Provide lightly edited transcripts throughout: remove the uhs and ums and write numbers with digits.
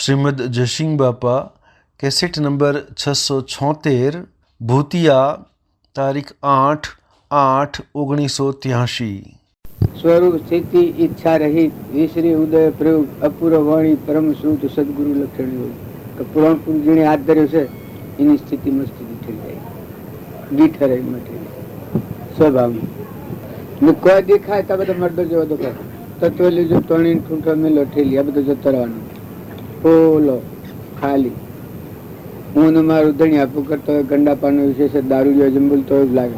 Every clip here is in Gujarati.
શ્રીમદ જયસિંહ બાપા કેસેટ નંબર 676 ભૂતિયા તારીખ 8/8/1983। સ્વરૂપ સ્થિતિ ઈચ્છા રહિત વિશ્રી ઉદય પ્રયોગ અપૂર્વ વાણી પરમ શ્રુત સદગુરુ લક્ષણ હોય પુરાણ પુરુષ જેને હાથ ધર્યો છે એની સ્થિતિમાં સ્થિતિ થઈ જાય ગીઠરે સ્વભાવમાં કોઈ દેખાય તો બધા મર્દો જેવા દેખાય તત્વ લીધો ત્રણી ઠૂંઠા મેલો ઠેલી આ બધું જતો રહેવાનું ઓલો ખાલી હું મારું ધણી આપું કરતો હોય ગંડા પાનો વિશેષ દારૂ જેવો જેમ બોલતો હોય લાગે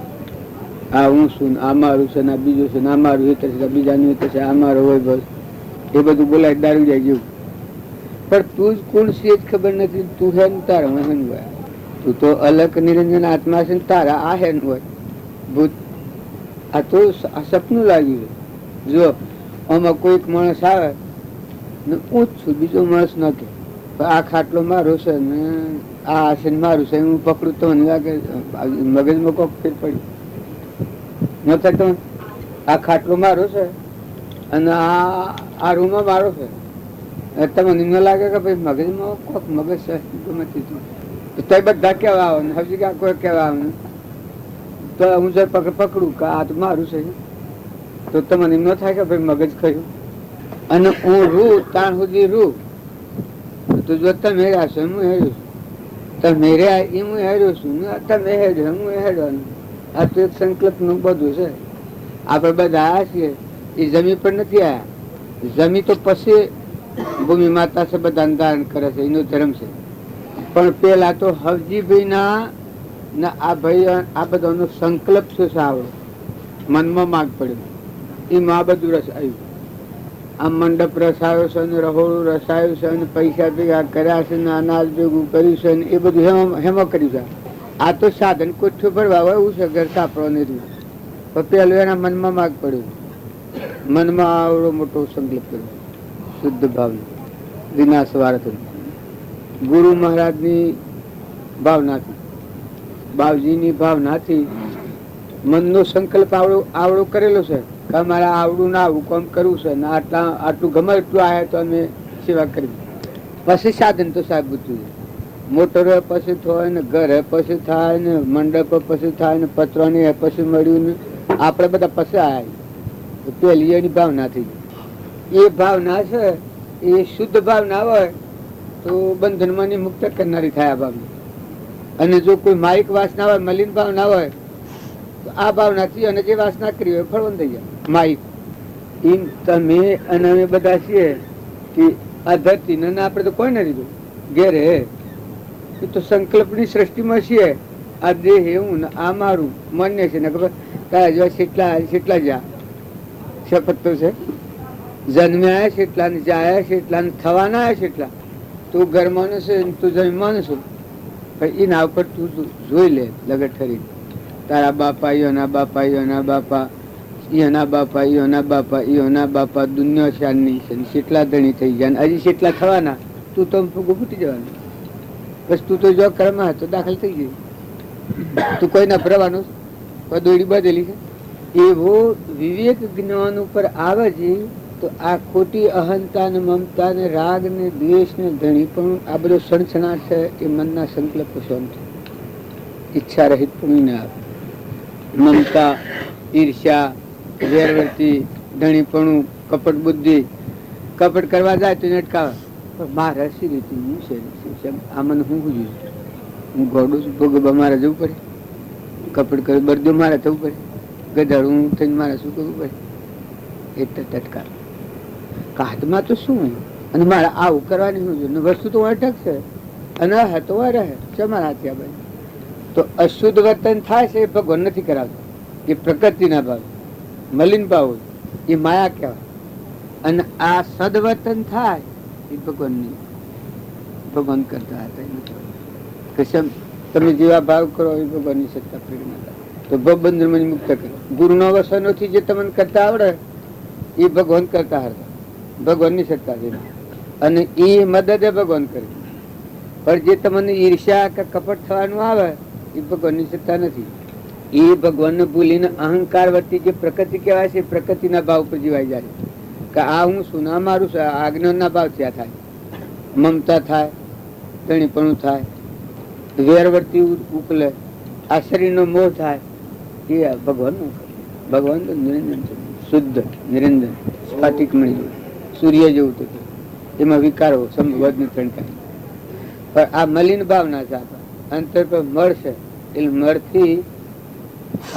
આ હું છું આ મારું છે આ બીજું છે આ મારું હિત છે બીજાનું હિત છે આ મારું હોય બસ એ બધું બોલાય દારૂ જાય જેવું પણ તું જ કોણ છે જ ખબર નથી તું હે ને તારા હું હેન હોય તું તો અલગ નિરંજન આત્મા છે ને તારા આ હેન હોય ભૂત આ તો આ સપનું લાગ્યું જો આમાં કોઈક માણસ આવે ને હું જ છું બીજો માણસ ન કે આ ખાટલો મારો છે ને આ છે ને મારું છે હું પકડું તો લાગે મગજમાં કોક ફેર પડ્યું આ ખાટલો મારો છે અને આ રૂમ મારો છે તમને ન લાગે કે ભાઈ મગજમાં કોક મગજ છે બધા કેવા આવે ને હજી ક્યાં કોઈ કેવા આવે તો હું જયારે પકડું કે આ તો મારું છે તો તમને એમ ન થાય કે ભાઈ મગજ કહ્યું અને હું રૂ તાણ સુધી રૂ તો જો તમે હેર્યા છો હું હેર્યું છું તમે હેર્યા એ હું હેર્યો છું તમે હેર્યો હું હેરવાનું આ તો એક સંકલ્પ નું બધું છે આપડે બધા આવ્યા છીએ એ જમી પર નથી આવ્યા જમી તો પછી ભૂમિ માતા છે બધા ધારણ કરે છે એનો ધર્મ છે પણ પેલા તો હવજીભાઈ ના આ ભાઈ આ બધાનો સંકલ્પ છે આવડો મનમાં માગ પડ્યો એમાં આ બધું રસ આવ્યું આ મંડપ રસાયો છે ને રહોડું રસાયું છે ને પૈસા ભેગા કર્યા છે ને અનાજ ભેગું કર્યું છે ને એ બધું હેમાં કર્યું છે આ તો સાધન કોઠું ભરવા હોય એવું છે ઘર સાપડો નથી પેલું એના મનમાં માગ પડ્યું મનમાં આવડો મોટો સંકલ્પ કર્યો શુદ્ધ ભાવના વિનાશ વારથ ગુરુ મહારાજની ભાવનાથી બાવજીની ભાવનાથી મનનો સંકલ્પ આવડો કરેલો છે કે અમારે આવડું ના આવું કામ કરવું છે ને આટલું ગમે એટલું આવ્યા તો અમે સેવા કરવી પછી સાધન તો સાહેબ બધું મોટર પછી થાય ને ઘર પછી થાય ને મંડપ પછી થાય ને પતરાની પછી મળ્યું ને આપડે બધા પછી આવ્યા પેલી એની ભાવના થઈ એ ભાવના છે એ શુદ્ધ ભાવના હોય તો બંધનમાં ની મુક્ત કરનારી થાય આ ભાવના અને જો કોઈ માયિક વાસના હોય મલિન ભાવના હોય તો આ ભાવનાથી અને જે વાસના કરી હોય ફળવંત થઈ જાય માયિક એમ તમે અને અમે બધા છીએ કે આ ધરતી ને આપડે તો કોઈ નથી દીધું ઘેરે એ તો સંકલ્પ ની સૃષ્ટિમાં છીએ આ દેહ એવું ને આ મારું માન્ય છે ને ખબર કેટલા જ્યાં શપથ તો છે જન્મ્યા કેટલા ને જાય કેટલા ને થવાના કેટલા તું ઘરમાં છે તું જન્મવાનું છું એના ઉપર તું જોઈ લે લગત ઠરી તારા બાપા ઈયોના બાપા ઈયોના બાપા ઈયોના બાપા ઈયોના બાપા ઈયોના બાપા દુનિયા શાનની છે કેટલા ધણી થઈ જાય હજી કેટલા થવાના તું તો ફૂટી જવાનું બસ તું તો જો કર્મ તો દાખલ થઈ ગઈ તું કોઈ ના ભરવાનું દોડી બાંધેલી છે એવો વિવેક જ્ઞાન ઉપર આવે છે તો આ ખોટી અહંતા ને મમતા ને રાગ ને દ્વેષ ને ધણી પણ આ બધો સણસણાટ છે એ મનના સંકલ્પ શાંત ઈચ્છા રહિત પણ ના આવે મમતા ઈર્ષ્યા વેરવર્તી ધણીપણું કપટ બુદ્ધિ કપટ કરવા જાય તો અટકાવે મારે સી રીતે હું છે આ મને હું જોયું હું ગોડું છું ભોગ મારે જવું પડે કપડ કરે બરદો મારે થવું પડે ગધાડું થઈને મારે શું કરવું પડે એટલે તટકા હાથમાં તો શું અને મારે આવું કરવાની શું છે વસ્તુ તો અટક છે અને હતો રહે મારા હાથે ભાઈ તો અશુદ્ધ વર્તન થાય છે એ ભગવાન નથી કરાવતો એ પ્રકૃતિના ભાવ મલિન ભાવ એ માયા કહેવાય અને આ સદવર્તન થાય એ ભગવાન કરતા હતા તમે જેવા ભાવ કરો એ ભગવાનની સત્તા પ્રેરણા તો ભવબંધન મને મુક્ત કરો ગુરુનો વસનોથી જે તમને કરતા આવડે એ ભગવાન કરતા હતા ભગવાનની સત્તા છે અને એ મદદ ભગવાન કરે પણ જે તમને ઈર્ષ્યા કે કપટ થવાનું આવે એ ભગવાનની સત્તા નથી એ ભગવાનને ભૂલીને અહંકાર વર્તી જે પ્રકૃતિ કહેવાય છે પ્રકૃતિના ભાવ પર જીવાઈ જાય કે આ હું શું ના મારું છું આજ્ઞાનના ભાવ ત્યાં થાય મમતા થાય, ધણીપણું થાય, વેરવર્તી ઉકલે, આ શરીરનો મોહ થાય, એ ભગવાનનું. ભગવાન તો નિરંજન છે, શુદ્ધ નિરંજન, સ્ફટિક મળી સૂર્ય જેવું તો એમાં વિકારો સંભવ થણકાય. પણ આ મલિન ભાવના છે અંતર પર મળ છે, એટલે મળથી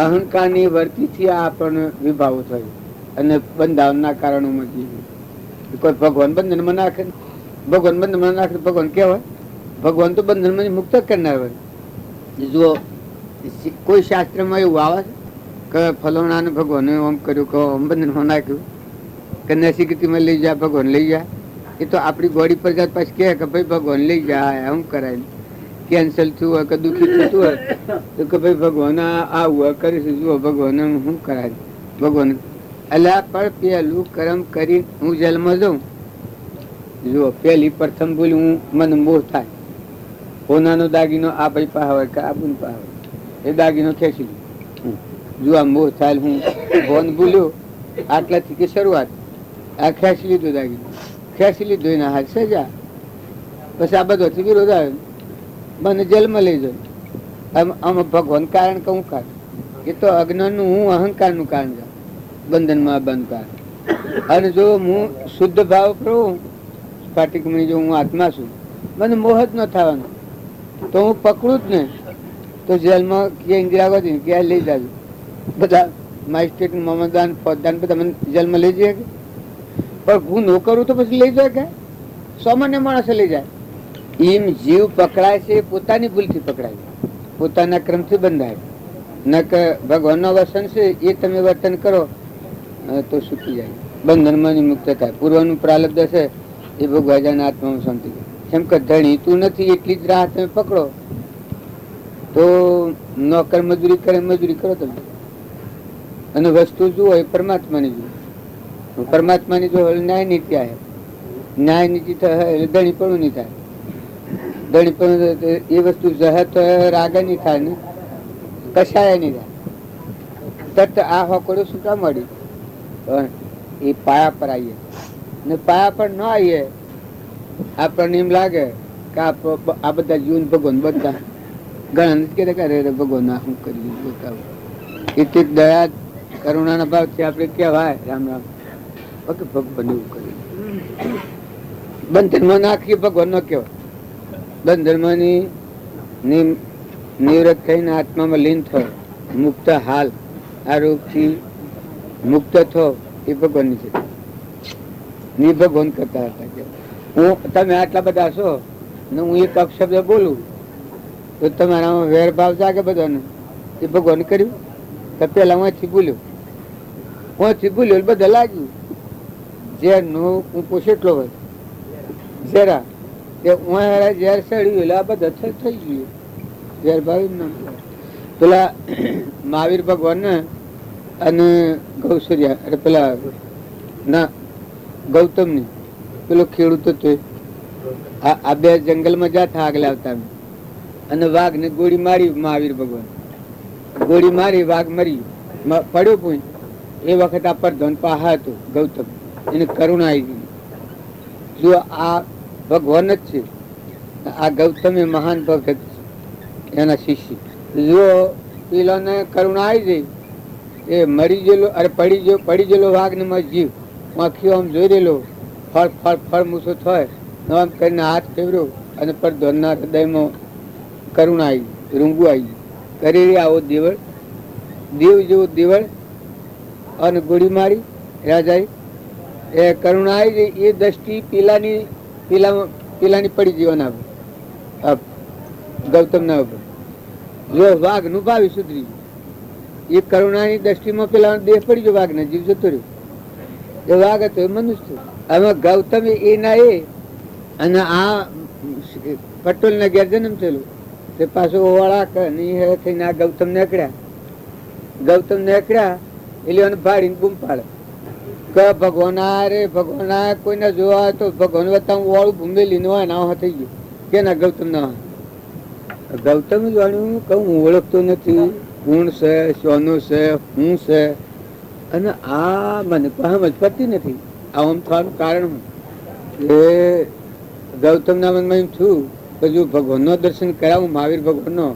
અહંકારની વર્તીથી આ આપણને વિભાવો થયો અને બંધાવના કારણોમાં જીવ્યું. કોઈ ભગવાન બંધનમાં નાખે, ભગવાન બંધનમાં નાખે ભગવાન કેવાય? ભગવાન તો બંધનમાં મુક્ત કરનાર હોય. જુઓ, કોઈ શાસ્ત્રમાં એવું આવે કે ફલોણાને ભગવાને ઓમ કર્યું કે ઓમ બંધનમાં નાખ્યું કે નસીકતીમાં લઈ જાય, ભગવાન લઈ જાય. એ તો આપણી ગોળી પર જાત પાછી કહે કે ભાઈ ભગવાન લઈ જાય, આમ કરાય. કેન્સલ થયું હોય કે દુઃખી થતું હોય તો કે ભાઈ ભગવાન આવું કરીશું, જુઓ ભગવાન શું કરાય ભગવાન. એટલે પણ પેલું કર્મ કરી હું જેલમાં જાઉં, જુઓ પેલી પ્રથમ ભૂલ હું મને મોહ થાય, હોનાનો દાગીનો આ ભાઈ પાહવે કે આ બુન પાહવે, એ દાગીનો ખેંચી લું. જો આ મોહ થાય, હું ભોન ભૂલ્યો આટલાથી કે શરૂઆત, આ ખેંચી લીધો દાગીનો, ખેંચી લીધો એના હાથ સજા. પછી આ બધોથી વિરોધ આવે, મને જેલમાં લઈ જાય. આમાં ભગવાન કારણ કહું કારણ, એ તો અજ્ઞાનનું હું અહંકારનું કારણ છે, બંધનમાં બંધ કારણ. અને જો હું શુદ્ધ ભાવ પ્રભુ સ્ફટિકમણી, જો હું આત્મા છું, મને મોહ જ ન થવાનો, તો હું પકડું જ ને તો જેલમાં ક્યાં ઇન્દિરા ગાંધી ક્યાં લઈ જાજો, બધા માજિસ્ટ્રેટ, મમદાન, ફોજદાન બધા મને જેલમાં લઈ જાય. પણ હું ન કરું તો પછી લઈ જાય કે સામાન્ય માણસે લઈ જાય. એમ જીવ પકડાય છે પોતાની ભૂલથી પકડાય, પોતાના ક્રમથી બંધાય. ન કે ભગવાનનો વસન છે એ તમે વર્તન કરો તો સુખી જાય, બંધનમાં મુક્ત થાય. પૂર્વનું પ્રારબ્ધ છે એ ભગવાન જાણે, આત્મામાં શાંતિ. એમ કે ધણી તું નથી એટલી જ રાહ તમે પકડો તો નોકર મજૂરી કરે, મજૂરી કરો તમે. અને વસ્તુ જુઓ એ પરમાત્માની જુઓ, પરમાત્માની જો ન્યાય નીતિ આવે, ન્યાય નીતિ થાય એટલે ધણી પણ નહીં થાય. ધણી પણ એ વસ્તુ જહત રાગા નહીં થાય ને કશાય નહીં થાય. તત આ હોકડો શું કામ મળી? એ પાયા પર આવીએ ને પાયા પર ન આવીએ આપણને એમ લાગે કે આ બધા જીવન ભગવાન બધા ઘણા નથી કહેતા ભગવાન આ શું કરી બતાવો. એટલે દયા કરુણાના ભાવથી આપણે કહેવાય રામ રામ ભગવાન એવું કર્યું. બંધનમાં નાખીએ ભગવાન ન કહેવાય. બંધનમાં નિવૃત્ત થઈને આત્મામાં લીન થયો, મુક્ત હાલ આ રોગથી મુક્ત થયો એ ભગવાનની છે. ની ભગવાન કરતા હતા. હું તમે આટલા બધા છો ને હું એક અપશબ્દ બોલું તો તમારામાં વેરભાવ જાગે બધાને. એ ભગવાન કર્યું તો પેલા વાંચી ભૂલ્યો બધા લાગ્યું. ઝેરનો ઊંપો કેટલો હોય ઝેરા એ ઝેર સડ્યું એટલે આ બધા થઈ ગયું. ઝેર ભાવી નામ પેલા મહાવીર ભગવાન ને અને ગૌસર્યા એટલે પેલા ના ગૌતમ ની પેલો ખેડૂત હતો, આ બે જંગલમાં જાતા આગળ આવતા અને વાઘ ને ગોળી મારી. મહાવીર ભગવાન ગોળી મારી, વાઘ મરી પડ્યો પૂછ. એ વખત આ પરધન પાહા હતો ગૌતમ, એને કરુણા આવી ગઈ. જો આ ભગવાન જ છે, આ ગૌતમ એ મહાન ભક્ત છે, એના શિષ્ય. જો પેલાને કરુણા આવી ગઈ, એ મરી ગયેલો અરે પડી ગયેલો વાઘ ને મત જીવ આખી આમ જોઈ રહેલો, ફળ મૂસો થાય આમ કરીને હાથ ફેરવ્યો અને પરધનના હૃદયમાં કરુણા આવી, રૂંગું આવી કરી આવો દેવળ, દેવ જેવો દેવળ અને ગોળી મારી રાજાએ. એ કરુણા આવી ગઈ, એ દ્રષ્ટિ પેલાની પડી જીવન ગૌતમ ના ઉપર. જો વાઘ નું ભાવી સુધરી એ કરુણાની દ્રષ્ટિમાં પેલા દેહ પડી ગયો, વાઘ ને જીવ જતો રહ્યો. એ વાઘ હતો એ મનુષ્ય. આમાં ગૌતમ એ ના એ અને આ પટોલ ના ઘેર જન્મ થયેલો તે પાછો ઓવાળા થઈને આ ગૌતમ નીકળ્યા એટલે એને ભાડીને બૂમ પાડે કે ભગવાન રે ભગવાન કોઈને જોવા તો ભગવાન વત્તા વાળું ભૂમેલી નો ના થઈ ગયું કે ના ગૌતમ ના. ગૌતમ જાણ્યું કે હું ઓળખતો નથી કોણ છે, સોનું છે, હું છે, અને આ મને સમજ પડતી નથી. આમ થવાનું કારણ એ ગૌતમના મનમાં એમ થયું કે જો ભગવાનનો દર્શન કરાવું મહાવીર ભગવાનનો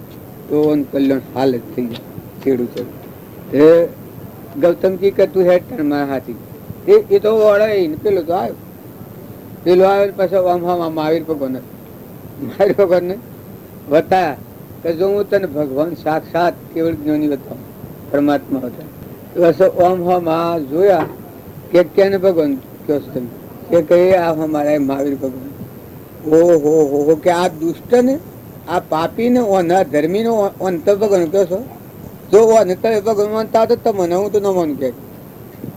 તો કલ્યાણ હાલ જ થઈ જાય. છેડું એ ગૌતમ કી કે તું હેડ તાર મારા હાથી એ તો વળે પેલો તો આવ્યો. પેલો આવ્યો પાછો આમ મહાવીર ભગવાન ને બતાયા કે જો હું તને ભગવાન સાક્ષાત કેવળ જ્ઞાની બતાવું પરમાત્મા હતા. ઓમ હમ આ જોયા કે ક્યાં ભગવાન કયો છો તમે કે કહીએ આ અમારા મહાવીર ભગવાન. ઓહો હો કે આ દુષ્ટ ને આ પાપી ને ઓના ધર્મી નો અંત ભગવાન કયો છો. જો ઓને તમે ભગવાન માનતા તો તમને હું તો ન માનું કે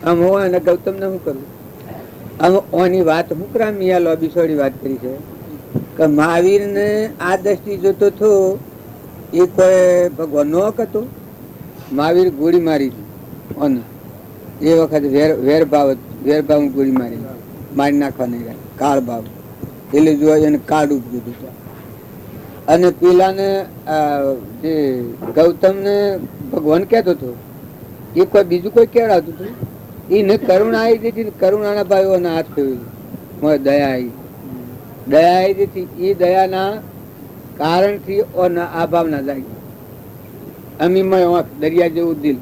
આમ હું અને ગૌતમ ને શું કરું. આમ ઓની વાત હું કરા મિયા લોબી છોડી વાત કરી છે કે મહાવીર ને આ દ્રષ્ટિ જોતો થો એ કોઈ ભગવાન નો હતો. મહાવીર ગોળી મારી એ વખતે વેરભાવ ગોળી મારી નાખવા નહીં રહ્યા કાળ ભાવ એટલે જોવા એને કાળ ઉપજું હતું. અને પેલા ને જે ગૌતમ ને ભગવાન કેતો હતો એ કોઈ બીજું કોઈ કેવડાવતું હતું. એને કરુણા આવી જતી કરુણાના ભાઈઓના હાથ ફેરવી દયા આવી જતી. એ દયાના કારણથી આ ભાવના જાગી. અમીમય દરિયા જેવું દિલ.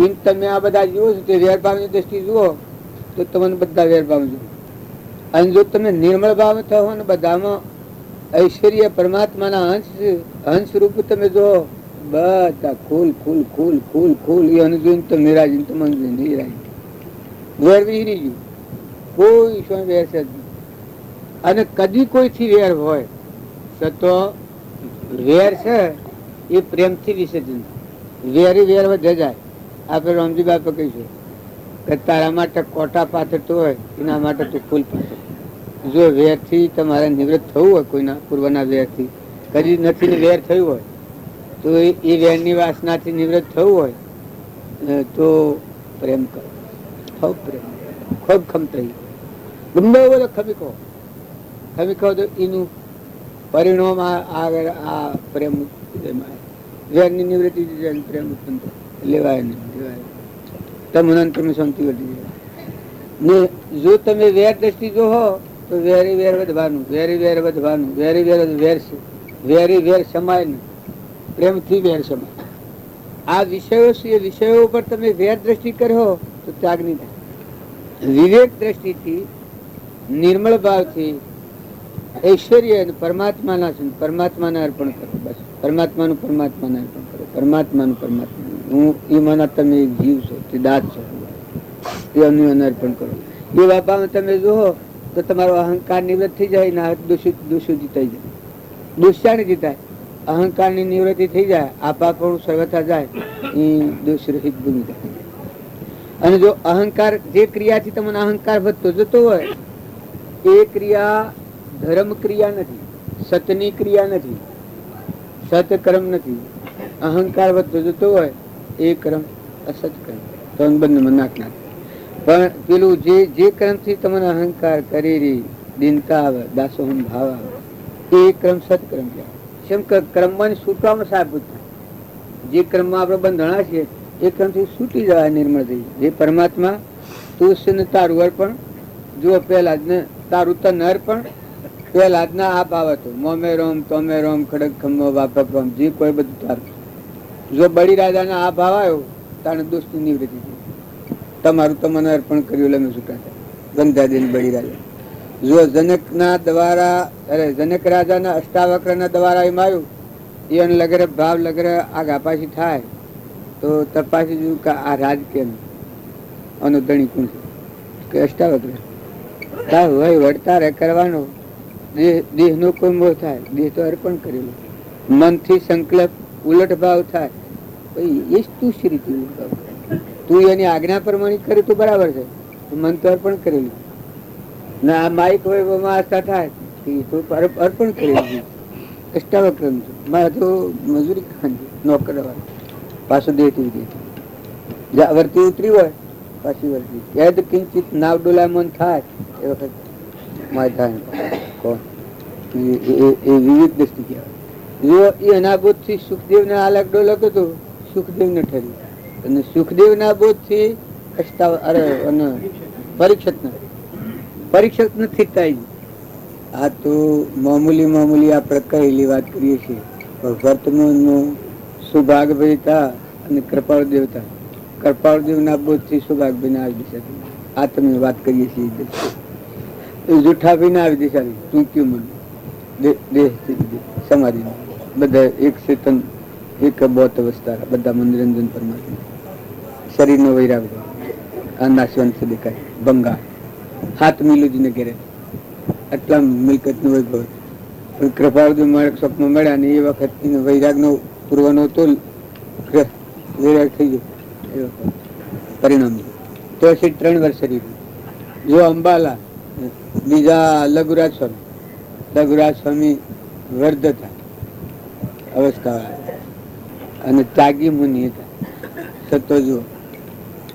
એમ તમે આ બધા જુઓ છો તે વેરભાવની દ્રષ્ટિ જુઓ તો તમને બધા વેરભાવ જુઓ. અને જો તમે નિર્મળ ભાવ થવો ને બધામાં ઐશ્વર્ય પરમાત્માના અંશ રૂપ તમે જો બધા ખુલ ખુલ ખુલ ખુલ ખુલ એને જોઈને તમે નિરાજી તમને નિરાજી વેર વિહરી ગયું. કોઈ શું વેર છે અને કદી કોઈથી વેર હોય તો વેર છે એ પ્રેમથી વિસર્જન. વેરી વેર વધે જાય. આપણે રામજી બાપા કહીશું કે તારા માટે કોટા પાથરતો હોય એના માટે તું ફૂલ પાથર. જો વેરથી તમારે નિવૃત્ત થવું હોય કોઈના પૂર્વના વેરથી કદી નથી વેર થયું હોય તો એ વેરની વાસનાથી નિવૃત્ત થવું હોય તો પ્રેમ કરો. ખૂબ પ્રેમ ખૂબ ખમતા ગમે બધો ખમી કહો તો એનું પરિણામ આગળ આ પ્રેમ વેરની નિવૃત્તિ પ્રેમ ઉત્પન્ન લેવાય નહીં તમને તમે શાંતિ વધી જાય. જો તમે વેર દ્રષ્ટિ જો હો તો વેરી વેર વધવાનું વેરી વેર વધવાનું વેરી વેર વેર છે. વેરી વેર સમાય ને પ્રેમથી વેર સમાય. આ વિષયો છે એ વિષયો ઉપર તમે વેર દ્રષ્ટિ કરો તો ત્યાગ નહીં થાય. વિવેક દ્રષ્ટિથી નિર્મળ ભાવથી ઐશ્વર્ય પરમાત્માના છે પરમાત્માને અર્પણ કરો. બસ પરમાત્માનું પરમાત્માને અર્પણ કરો. પરમાત્માનું પરમાત્મા હું એ મને તમે જીવ છો તે દાદ છો એ અન્યને અર્પણ કરો. એ બાપામાં તમે જુઓ તો તમારો અહંકાર નિવૃત્ત થઈ જાય ને દોષો જીતાઈ જાય. દુષ્યાને જીતાય અહંકારની નિવૃત્તિ થઈ જાય. આ પાપણું સર્વથા જાય એ દોષ રહિત ભૂમિ થાય. અને જો અહંકાર જે ક્રિયાથી તમને અહંકાર વધતો જતો હોય એ ક્રિયા ધર્મ ક્રિયા નથી, સતની ક્રિયા નથી, સતકર્મ નથી. અહંકાર વધતો જતો હોય એ કર્મ અસત કર્મ તો બંધમાં નાખ નાખે. પણ પેલું જે કર્મથી તમને અહંકાર કરી દિનતા આવે દાસોહમ ભાવ આવે એ ક્રમ સત્કર્મ કહેવાય. કેમ કે ક્રમમાં છૂટવામાં સાબુત થાય. જે ક્રમમાં આપણે બંધણા છીએ એ ક્રમથી છૂટી જવાય નિર્મળ થઈ. જે પરમાત્મા તું ને તારું અર્પણ જુઓ પહેલા જ ને તારું તન અર્પણ પહેલા જ ના આ ભાવ હતો મોમે રોમ તોમે રોમ ખડક ખમ્મો બાપક રોમ જે કોઈ બધું તારું. જો બળી રાજાના આ ભાવ આવ્યો તારે દોષની નિવૃત્તિ થઈ. તમારું તમને અર્પણ કર્યું એટલે છૂટા થાય. ગંધાદીન બળી રાજા જો જનકના દ્વારા જનક રાજાના અષ્ટાવક્રના દ્વારા એમ આવ્યું એને લગરે ભાવ લગરે આગા પાછી થાય તો તપાસી જોયું કે આ રાજ કેમ આનો ધણી કોણ કે અષ્ટાવક્ર હોય વડતારે કરવાનો દેહ નો કોઈ મોહ થાય દેહ તો અર્પણ કરેલો. મનથી સંકલ્પ ઉલટ ભાવ થાય એ જ તું શ્રી તું એની આજ્ઞા પ્રમાણે કર્યું તો બરાબર છે. મન તો અર્પણ કરેલું ના આ માઇક હોય આસ્થા થાય તો અર્પણ કરેલું. અષ્ટાવક્ર મારે તો મજૂરી નોકર પાછું દેતી વર્તી ઉતરી હોય પાછી વર્તી યાદ કિંચિત નાવ ડોલામન થાય એ વખત માય થાય કોણ એ વિવિધ દ્રષ્ટિ કહેવાય. જો એ અનાબોધ થી સુખદેવ ને આલક ડોલક હતું સુખદેવ ને ઠર્યું અને સુખદેવ ના બોધ થી પરીક્ષિત નથી થાય. આ તો મામૂલી આપણે કહેલી વાત કરીએ છીએ, પણ વર્તમાનનું સુભાગભાઈ હતા અને કૃપાળદેવ હતા. કૃપાળદેવના બોધથી સુભાગભાઈ ના આવી દિશા. આ તમે વાત કરીએ છીએ જૂઠા ભાઈ ના આવી દિશા ટૂંક્યું મન દેહ સમાધિ બધા એક ચેતન એક બોધ અવસ્થા બધા મનોરંજન પરમાત્મા શરીરનો વૈરાગ આ નાશવંત દેખાય બંગાળ હાથ મિલુજીને ઘેરે આટલા મિલકત નો વૈભવ પણ કૃપાળદેવ મારે સ્વપ્નમાં મળ્યા ને એ વખત વૈરાગ નો પૂર્વનો તો વૈરાગ થઈ ગયો એ વખત પરિણામ તો 3 વર્ષ શરીર જો અંબાલા બીજા લઘુરાજ સ્વામી વર્ધ હતા અવસ્થા અને ત્યાગી મુનિ હતા. સતો જુઓ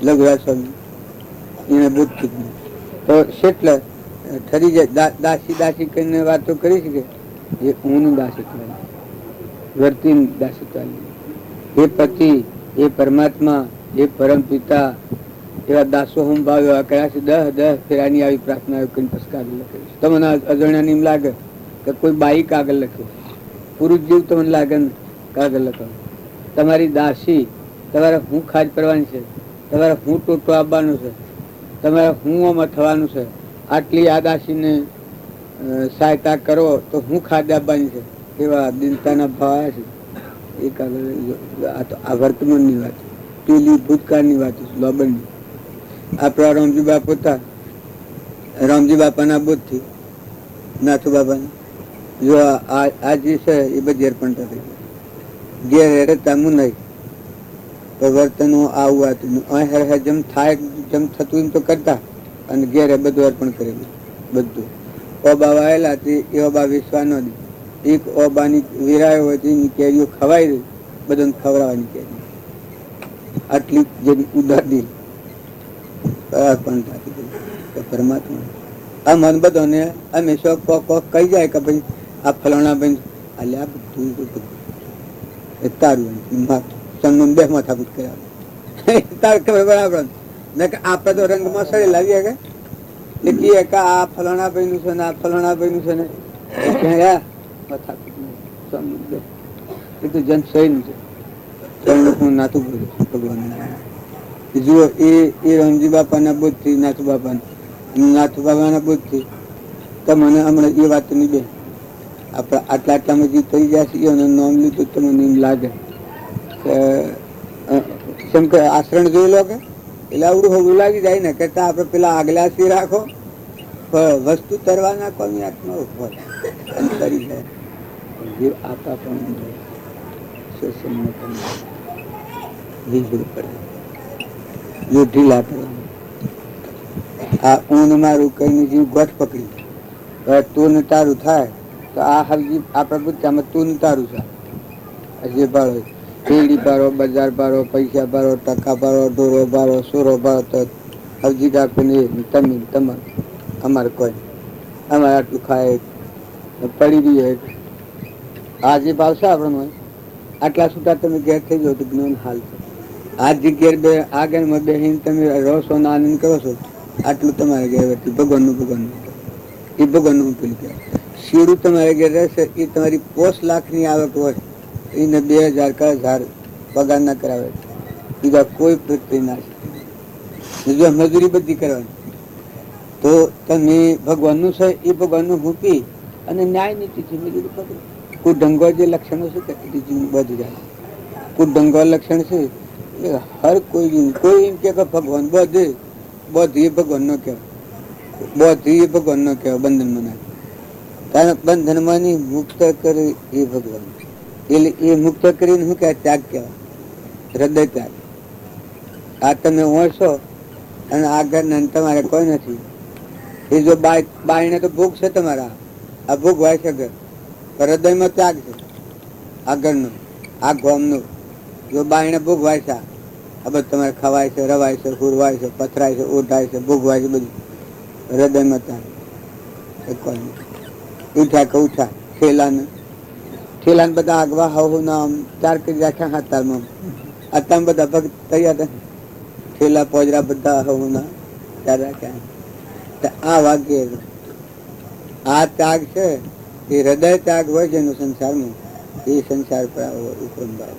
લઘુરાજ સ્વામી એને બુદ્ધ તો એટલે ઠરી જાય દાસી કરીને વાતો કરી શકે એ ઊનું દાસિત્વ વર્તી દાસિત્વ એ પતિ એ પરમાત્મા એ પરમ પિતા એવા દાસો હું ભાવ એવા કર્યા છે. 10 ફેરાની આવી પ્રાર્થના કરીને પછી કાગળ લખે છે. તમને અજાણ્યા ની લાગે કે કોઈ બાઈ કાગળ લખ્યો, પુરુષ જીવ તમને લાગે ને કાગળ લખાવ. તમારી દાસી તમારે હું ખાજ કરવાની છે, તમારે હું ટોટો આપવાનું છે, તમારે હું આમાં થવાનું છે, આટલી આ દાસીને સહાયતા કરો તો હું ખાદ્ય આપવાની છે, એવા દિનતાના ભાવ છે. એ કાગળ આ વર્તમાનની વાત, પેલી ભૂતકાળની વાત લોબનની. આપણા રામજી બાપા હતા, રામજી બાપાના બુદ્ધથી નાથુ બાપાને જો આ જે છે એ બધી અર્પણ થઈ ઘેર રહેતા હું નહીં તો વર્તનો આવું હતું જેમ થાય જેમ થતું એમ તો કરતા અને ઘેરે બધું અર્પણ કરેલું. બધું ઓબા વાયેલા એ ઓબા વિશ્વા ન દી. એક ઓબાની વિરાય હોય એની કેરીઓ ખવાઈ દઈ, બધાને ખવડાવવાની કેરી. આટલી જેની ઉદાર દિલ પરમાત્મા આ મન બધોને હંમેશા કોક કહી જાય કે ભાઈ આ ફલાણા ભાઈ આ બધું તારું સંગમ બે માથાકૂટ કર્યા તાર ખબર બરાબર ને કે આપડે તો રંગમાં સડી લાવીએ કે આ ફલાણા ભાઈ નું છે ને આ ફલાણા ભાઈ નું છે ને માથાકૂટ એ તો જન સહી નું છે. નાતું ભગવાન જુઓ એ રામજી બાપાના બોધથી નાથુ બાપાના બોધથી તો મને હમણાં એ વાત ની બે આપડે આટલામાં જે થઈ ગયા છે એનું નામ લીધું તમને એમ લાગે શંકર આશ્રણ જોઈ લો કે એટલે આવડું હોવું લાગી જાય ને કરતા આપડે પેલા આગલા સી રાખો વસ્તુ તરવાના કોની આત્મા કરી જાય જે આપા પણ પડે જો ઢીલા કરવા આ ઊન મારું કઈ જીવ ગોઠ પકડી તું ને તારું થાય તો આ હરજી આપડા બુદ્ધામાં તું ને તારું છે. જે ભાડો પેઢી પાડો, બજાર પાડો, પૈસા પાડો, ટકા પાડો, ઢોરો પાડો, સોરો પાડો તો હરજી કાકુને તમે તમારે અમારે કોઈ અમારે આટલું ખાય પડી રહીએ આ જે ભાવ છે આપણને આટલા સુધા તમે ઘેર થઈ જાઓ તો જ્ઞાન હાલ છે. આ જગ્યાએ બે આગળમાં બેહીને તમે રહો છો ને આનંદ કરો છો આટલું તમારે ઘેર ભગવાનનું એ ભગવાનનું પેલું કહેવાય. શીડું તમારે ઘેર રહેશે એ તમારી 5 લાખની આવક હોય એને 2000 કે 1000 પગાર ના કરાવે, બીજા કોઈ પ્રત્યે ના છે. મજૂરી બધી કરવાની તો તમે ભગવાનનું છે એ ભગવાનનું મૂકી અને ન્યાય નીતિથી મજૂરી પકડો. કુડંગો જે લક્ષણો છે કે બધું જાય કુડંગો લક્ષણ છે હર કોઈ એમ કે ભગવાન બધે એ ભગવાન નો કહેવાય, એ ભગવાન નો કહેવાય. બંધન માં કારણ બંધન માં મુક્ત કરે એ ભગવાન એટલે એ મુક્ત કરીને શું કહેવાય ત્યાગ કહેવાય, હૃદય ત્યાગ. આ તમે ઓળશો અને આગળ તમારે કોઈ નથી. એ જો બાયને તો ભૂખ છે તમારા આ ભૂખ હોય છે હૃદયમાં ત્યાગ છે આગળનો આ ગોમનો. જો બાયને ભૂખ હોય છે આ બધું તમારે ખવાય છે, રવાય છે, હુરવાય છે, પથરાય છે, ઓઢાય છે, ભૂગવાય છે, બધું હૃદયમાં ત્યાં કોઈ ઉઠા કે ઉઠા ઠેલાને બધા આગવા હવું ના 4 કરી રાખ્યા હાથમાં અત્યારે બધા ભક્ત તૈયાર ઠેલા પોજરા બધા હવું ના 4 રાખ્યા. આ વાગ્ય આ ત્યાગ છે એ હૃદય ત્યાગ હોય છે એનો સંસારમાં, એ સંસાર પર આવો ઉપરમ ભાવ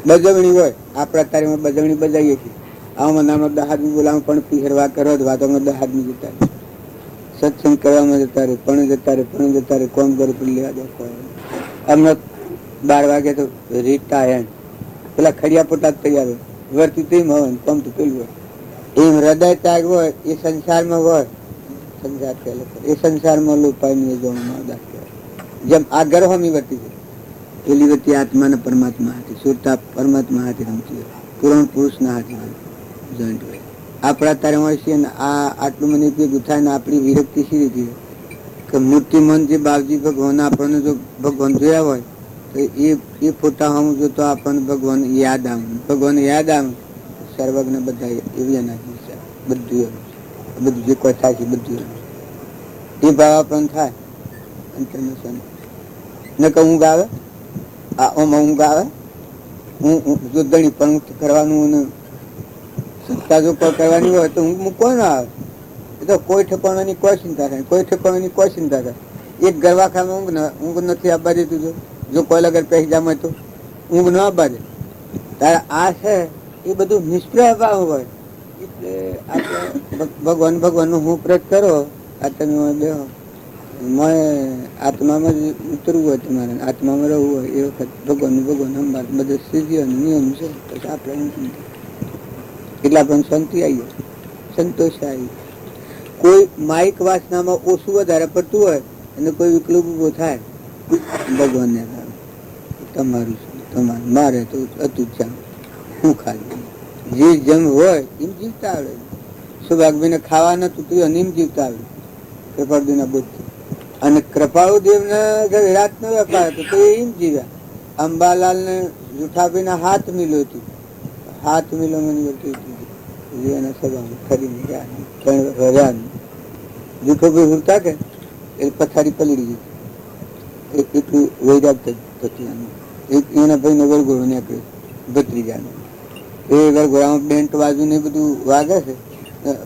બજવણી હોય. આપણા તારીમાં બજવણી બજાવીએ છીએ. આમાં નાનો 10 આદમી બોલાવ પણ પીહરવા કરો વાતોમાં 10 આદમી જતા રહે, સત્સંગ કરવામાં જતા રહે, પણ જતા રહે કોમ કરે લેવા જતા રહે. હમણાં 12 વાગે તો રીટા એમ પેલા ખડિયા પોતા જ તૈયાર હોય, વર્તી તેમ હોય પમ તો પેલું હોય. એમ હૃદય ત્યાગ હોય એ સંસારમાં હોય. સંસાર એ સંસારમાં લોપાય નહીં જોવામાં દાસ કહેવાય. જેમ આ ગર્ભમી વર્તી છે પેલી વતી આત્માને પરમાત્મા હાથે, સુરતા પરમાત્મા હાથે રમતી હોય, પૂર્ણ પુરુષના હાથે જોઈન્ટ હોય. આપણા તારે હોય છે ને આ આટલું મને ભેગું થાય ને આપણી વિરક્તિ સી રીતે કે મૂર્તિમંત જે બાપજી ભગવાન આપણને જો ભગવાન જોયા હોય તો એ ફોટા હમ જો તો આપણને ભગવાન યાદ આવે, ભગવાન યાદ આવે સર્વજ્ઞ બધા એવી એના બધું બધું જે કોઈ થાય છે બધું એ ભાવ આપણને થાય. ન કે ઊંઘ આવે આમાં ઊંઘ આવે, હું દણી પણ કરવાનું સત્તા જો કરવાની હોય તો ઊંઘ કોઈ ના આવે. એ તો કોઈ ઠેકાણાની કોઈ ચિંતા થાય, કોઈ ઠેકાણાની કોઈ ચિંતા થાય. એક ગરવાખામાં ઊંઘ નથી આપવા દેતું જો કોઈ લગર પહેરી જામ હોય તો ઊંઘ ન આપવા દે. તારે આ છે એ બધું નિષ્પ્રય ભાવ હોય એટલે આપણે ભગવાન નું હું પ્રત કરો. આ તમે બેહો આત્મામાં જ ઉતરવું હોય, તમારે આત્મામાં રહેવું હોય એ વખત ભગવાન સંભાળ બધા સ્થિતિ નિયમ છે. પછી આપણે એટલે આપણને શાંતિ આવી, સંતોષ આવી. કોઈ માઇક વાસનામાં ઓછું વધારે પડતું હોય અને કોઈ વિકલ્પ ઉભો થાય ભગવાનને તમારું તમારું મારે તો હતું જ હું ખાલી જે જેમ હોય એમ જીવતા આવડે. સૌભાગભાઈને ખાવા નતું તો એમ જીવતા આવડે કૃપાળુદેવના બુદ્ધ. અને કૃપાળુદેવ ને રાત નો વેપાર હતો તો એમ જીવ્યા. અંબાલાલ ને જુઠાભાઈ ના હાથ મિલો હતું, હાથ મિલો મને એના સભામાં ખરીને ગયા જુઠોભાઈ હુરતા કે એ પથારી પલળી ગઈ એટલું વૈરાગ થતું. એના ભાઈ ને વરઘોડો નીકળે ભત્રીજાને એ વરઘોડામાં બેન્ટ બાજુ ને બધું વાગે છે,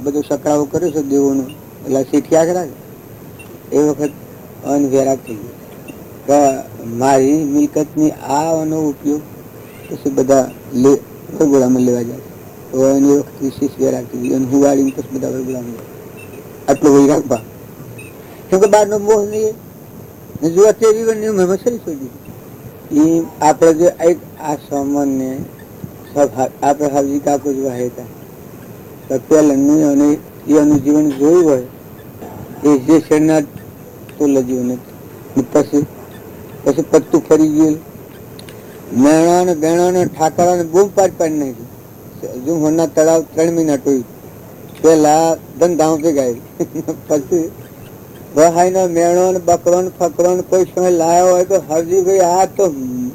બધું સકડાવો કરે છે દેવોનો એટલે શીખ્યા કરા છે. એ વખત અનવેરાગ થઈ ગયો મારી મિલકત ની આનો ઉપયોગ પછી બધા વરઘોડામાં લેવા જાય તો એની વખત વિશેષ વેરાગ થઈ ગયો. હું વાળીને પછી બધા વરઘોડામાં આટલો વૈરાગ ભાવ કેમ કે બહારનો મોહ નહીં જોવા તેવી મસરી છોડી દીધી. આપણે જે એક આ સામાન્ય આપણે હાજી કાકો જ વાહેતા પહેલાનું અને એનું જીવન જોયું હોય એ જે શરણાર્થ તો લજ્યું નથી. પછી પત્તું ફરી ગયું મેણા ને બેણા ને ઠાકરા ને બૂમ પાડી નાખી. હજુ હોના તળાવ 3 મહિના ટોયું પેલા ધંધાઓ ભેગા પછી વહાઈ નો મેણો ને બકરો ને ફકરો ને કોઈ સમય લાયો હોય તો હજી ભાઈ આ તો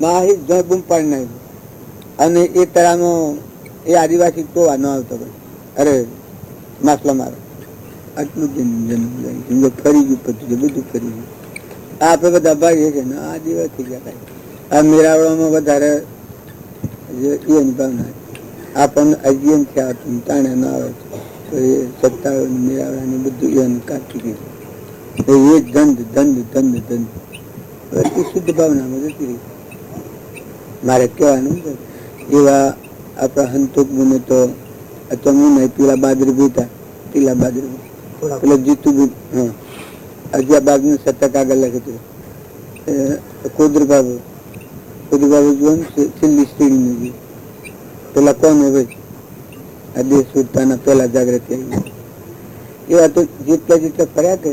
માહી જ બૂમ પાડી નાખ્યું. અને એ તળાવમાં એ આદિવાસી તો ન આવતો ભાઈ અરે માસલા મારો આટલું જન્મ ફરી ગયું પછી બધું ફરી ગયું. આપડે બધા ભાગીએ છે ને આદિવાસી ગયા. આ મેરાવળામાં વધારે એની ભાવના આપણને અજીયન થયા તાણે ના આવે તો એ સત્તાઓ મેરાવળાની બધું એને કાઢી ગયું. એ ધંધ શુદ્ધ ભાવનામાં જતી રહી. મારે કહેવાનું એવા આપણા હંતુક મને તો હું પીલા બાદરી પીતા પીલા બાદરી પેલા જીતું હા અજિયાબાદ નું શતક આગળ લખ્યું કુદરબાબુ જુઓ ને છેલ્લી સ્ત્રીનું જીવ પેલા કોણ હે ભાઈ આ દેશ સુરતાના પેલા જાગૃતિ આવી એવા તો જેટલા ફર્યા કે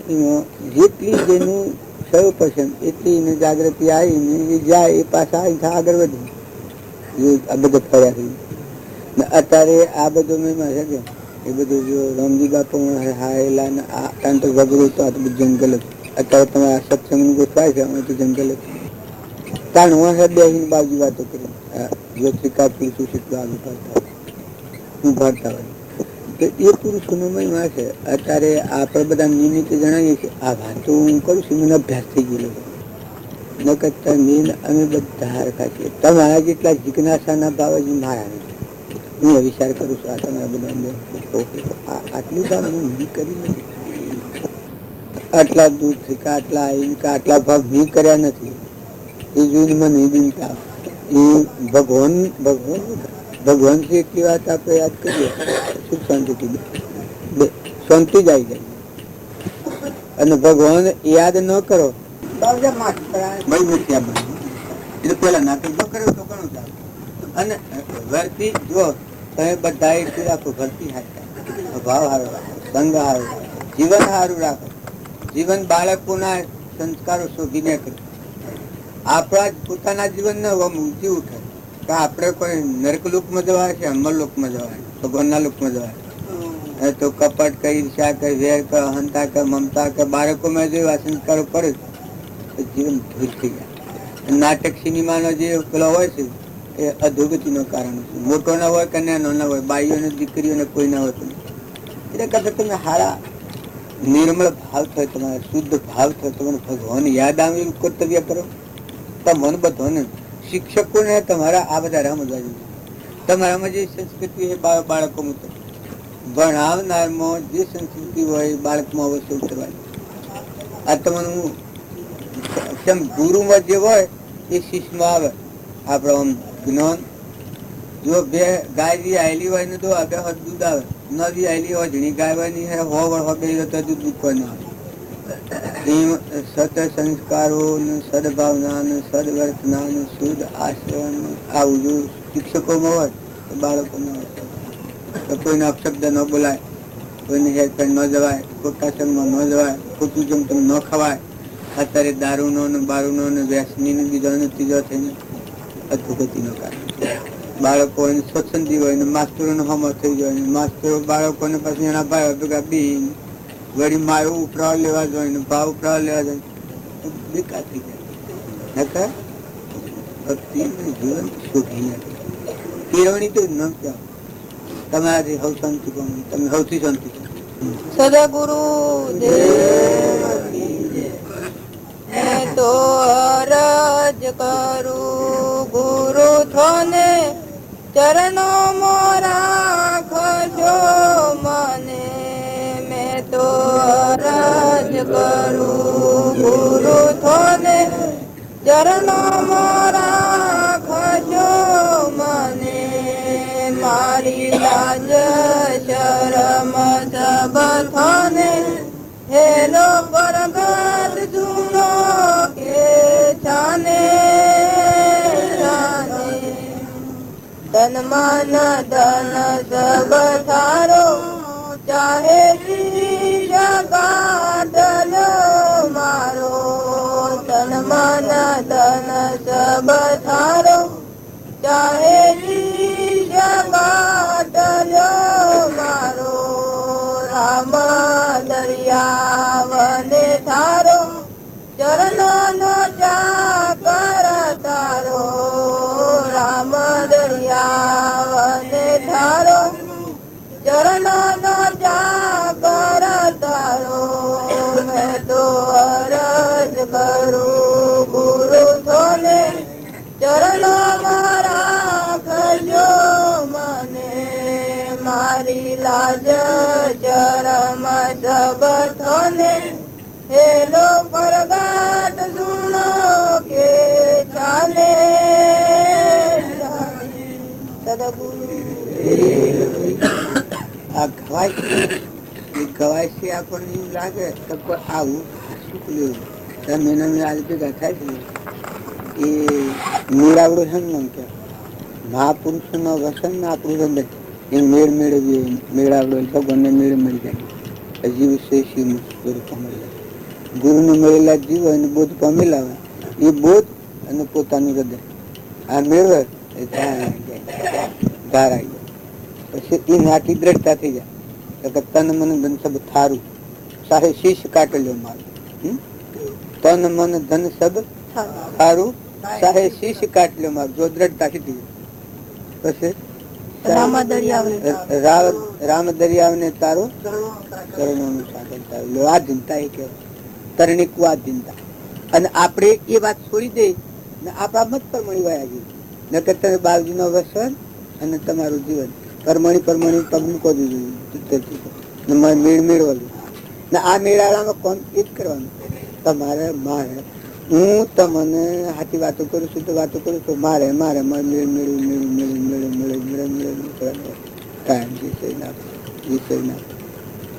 એમાં જેટલી જેનું 100% એટલી એને જાગૃતિ આવીને એ જાય એ પાછા આગળ વધી આ બધા ફર્યા થઈ. અત્યારે આ બધું મેં છે કે એ બધું જો રામજી બાપુ હાયેલા ને આ તો ગભરું તો આ તો બધું જંગલ જ. અત્યારે તમારા સત્સંગનું કોઈ થાય છે અમે તો જંગલ જ કારણ હું બેસીને બાજુ વાતો કરી જો શિકારપુર શું શીખવા આગળ ભરતા હું ભરતા હોય તો એ પુરુષોનો મહિમા છે. અત્યારે આપણે બધા નિમિત્ત જણાવીએ છીએ આ વાતો હું કરું છું મને અભ્યાસ થઈ ગયેલો ન કરતા મેન અમે બધા હરખા છીએ. તમારા જેટલા જિજ્ઞાસાના ભાવ જ મારા નથી. હું વિચાર કરું છું આ તમારા બધા આટલી ભાવ હું કરી નથી આટલા દૂર થી કે આટલા આવીને કે આટલા ભાગ મેં કર્યા નથી એ જોઈને મને ચિંતા એ ભગવાન ભગવાનથી એટલી વાત આપણે યાદ કરીએ સુખ શાંતિથી શાંતિ જ આવી જાય. અને ભગવાન યાદ ન કરો એટલે પેલા નાટક ન કર્યો તો ઘણું ચાલે. અને વર્તી જો તમે બધા એટલું રાખો ભરતી ભાવ સારો રાખો, સંગ સારો રાખો, જીવન સારું રાખો. જીવન બાળકોના સંસ્કારો શોધીને કરે. આપણા જ પોતાના જીવન ને ઊંચી ઉઠે તો આપણે કોઈ નરકલોકમાં જવાય છે, અમરલોકમાં જવાય, ભગવાનના લોકમાં જવાય. તો કપટ કે ઈર્ષા કે વેર કે અહંતા કે મમતા કે બાળકોમાં જે સંસ્કારો પડે તો જીવન ભૂલ થઈ જાય. નાટક સિનેમાનો જે પેલો હોય છે એ અધોગતિનું કારણ છે. મોટો ના હોય કે નાનો ના હોય, બાઈઓને દીકરીઓને કોઈ ના હોય. એટલે કદાચ તમે હારા નિર્મળ ભાવ થયો, તમારે શુદ્ધ ભાવ થયો, તમને ભગવાન યાદ આવે એવું કર્તવ્ય કરો. તમને બધાને શિક્ષકોને તમારા આ બધા રમવા તમારામાં જે સંસ્કૃતિ છે બાળકોમાં ભણાવનારમાં જે સંસ્કૃતિ હોય બાળકમાં અવશ્ય ઉતરવાની. આ તમારું ગુરુમાં જે હોય એ શિષ્યમાં આવે. આપડે આમ જ્ઞાન જો બે ગાય બી આવેલી હોય ને તો આગળ હદ દૂધ આવે, ન બી આવેલી હોય ઝીણી ગાય હોય ની હો વળ બે તો દૂધ દૂધવાનું આવે. સત સંસ્કારો ને સદભાવના ને સદવર્તના ને શુદ્ધ આચરણ આવું જો શિક્ષકોમાં હોય તો બાળકોમાં હોય. તો કોઈને અપશબ્દ ન બોલાય, કોઈને હેરફેર ન જવાય, ખોટા સંગમાં ન જવાય, ખોટું જમતું ન ખવાય. અત્યારે દારૂનો ને બારૂનો ને વ્યસની ને બીજો ને ત્રીજો થઈને અધોગતિનો કારણ. બાળકો સ્વચ્છંદી હોય ને માસ્તરો નો હમો થઈ જાય, માસ્તરો બાળકોને પછી એના ભાઈ ભેગા બી વળી માયો ઉપરાવ લેવા જોઈએ ને ભાવ ઉપરાવ લેવા જોઈએ, બેકાર થઈ જાય. જીવન સુખી નથી. કેળવણી તો ન કહેવાય. તમારાથી હવ શાંતિ કોણ, તમે સૌથી શાંતિ સદગુરુ તો અરજ કરું ગુરુ થોને ચરણો મોરા ખજો મને. મેં તો અરજ કરું ગુરુ થોને ચરણો મોરા ખજો મને. મારી લાજ શરમ સબ થોને હેલો પરગટ સુનો કે છાને. તન મન ધન સબ થારો ચાહે જગાડલ મારો. તન મન ધન સબ થારો ચાહે જગાડલ મારો. રામ દરિયાવને થારો ચરણનો ચાકર તારો. રામ દરિયાવને થારો ચરણનો ચાકર તારો. મેં તો અરજ કરું ગુરુ થોને ચરણો મારા ખજો મને. મારી લાજ ચરમ સબ થોને હેલો પરગટ સુનો કે ચાલે. આ ગવાય છે આપણને એવું લાગે તો આવું શું તમે આજ ભેગા થાય છે એ મેળાવડો છે ને કે મહાપુરુષો નો વસન ને આપણું હૃદય એ મેળ મેળવીએ. મેળાવડો ભગવાનને મેળ મળી જાય. જીવ શેષી સ્વરૂપ મળી જાય. ગુરુને મળેલા જીવ અને બોધ પામેલા હોય એ બોધ અને પોતાનું હૃદય આ મેળવે એ ધાર આવી જાય. પછી એ નાથી દ્રઢતા થઈ જાય. તન મન ધન સબ થારું સાહે શીશ કાટેલો મારું. તન મન ધન સબ થારું સાહે શીશ કાટેલો મારું. જો દ્રઢતાથી થઈ જાય પછી રામ દરિયાને તારો ચરણોનું સાગર તારું. આ ચિંતા એ કે તરણીકું આ ચિંતા. અને આપણે એ વાત છોડી દઈ ને આપણા મત પરમણી વયા જઈએ. નકર તમે બાળજી નો વસન અને તમારું જીવન પરમણી પગ મૂકો દીધું મેળ મેળવાનું. ને આ મેળામાં કોણ એ જ કરવાનું. તમારે મારે હું તમને સાચી વાતો કરું છું તો વાતો કરું છું, મારે મારે મેળવું મેળવું મેળવું મેળવું મેળવું મેળવું મેળવું મેળવું ટાઈમ જીતે ના જીતે ના.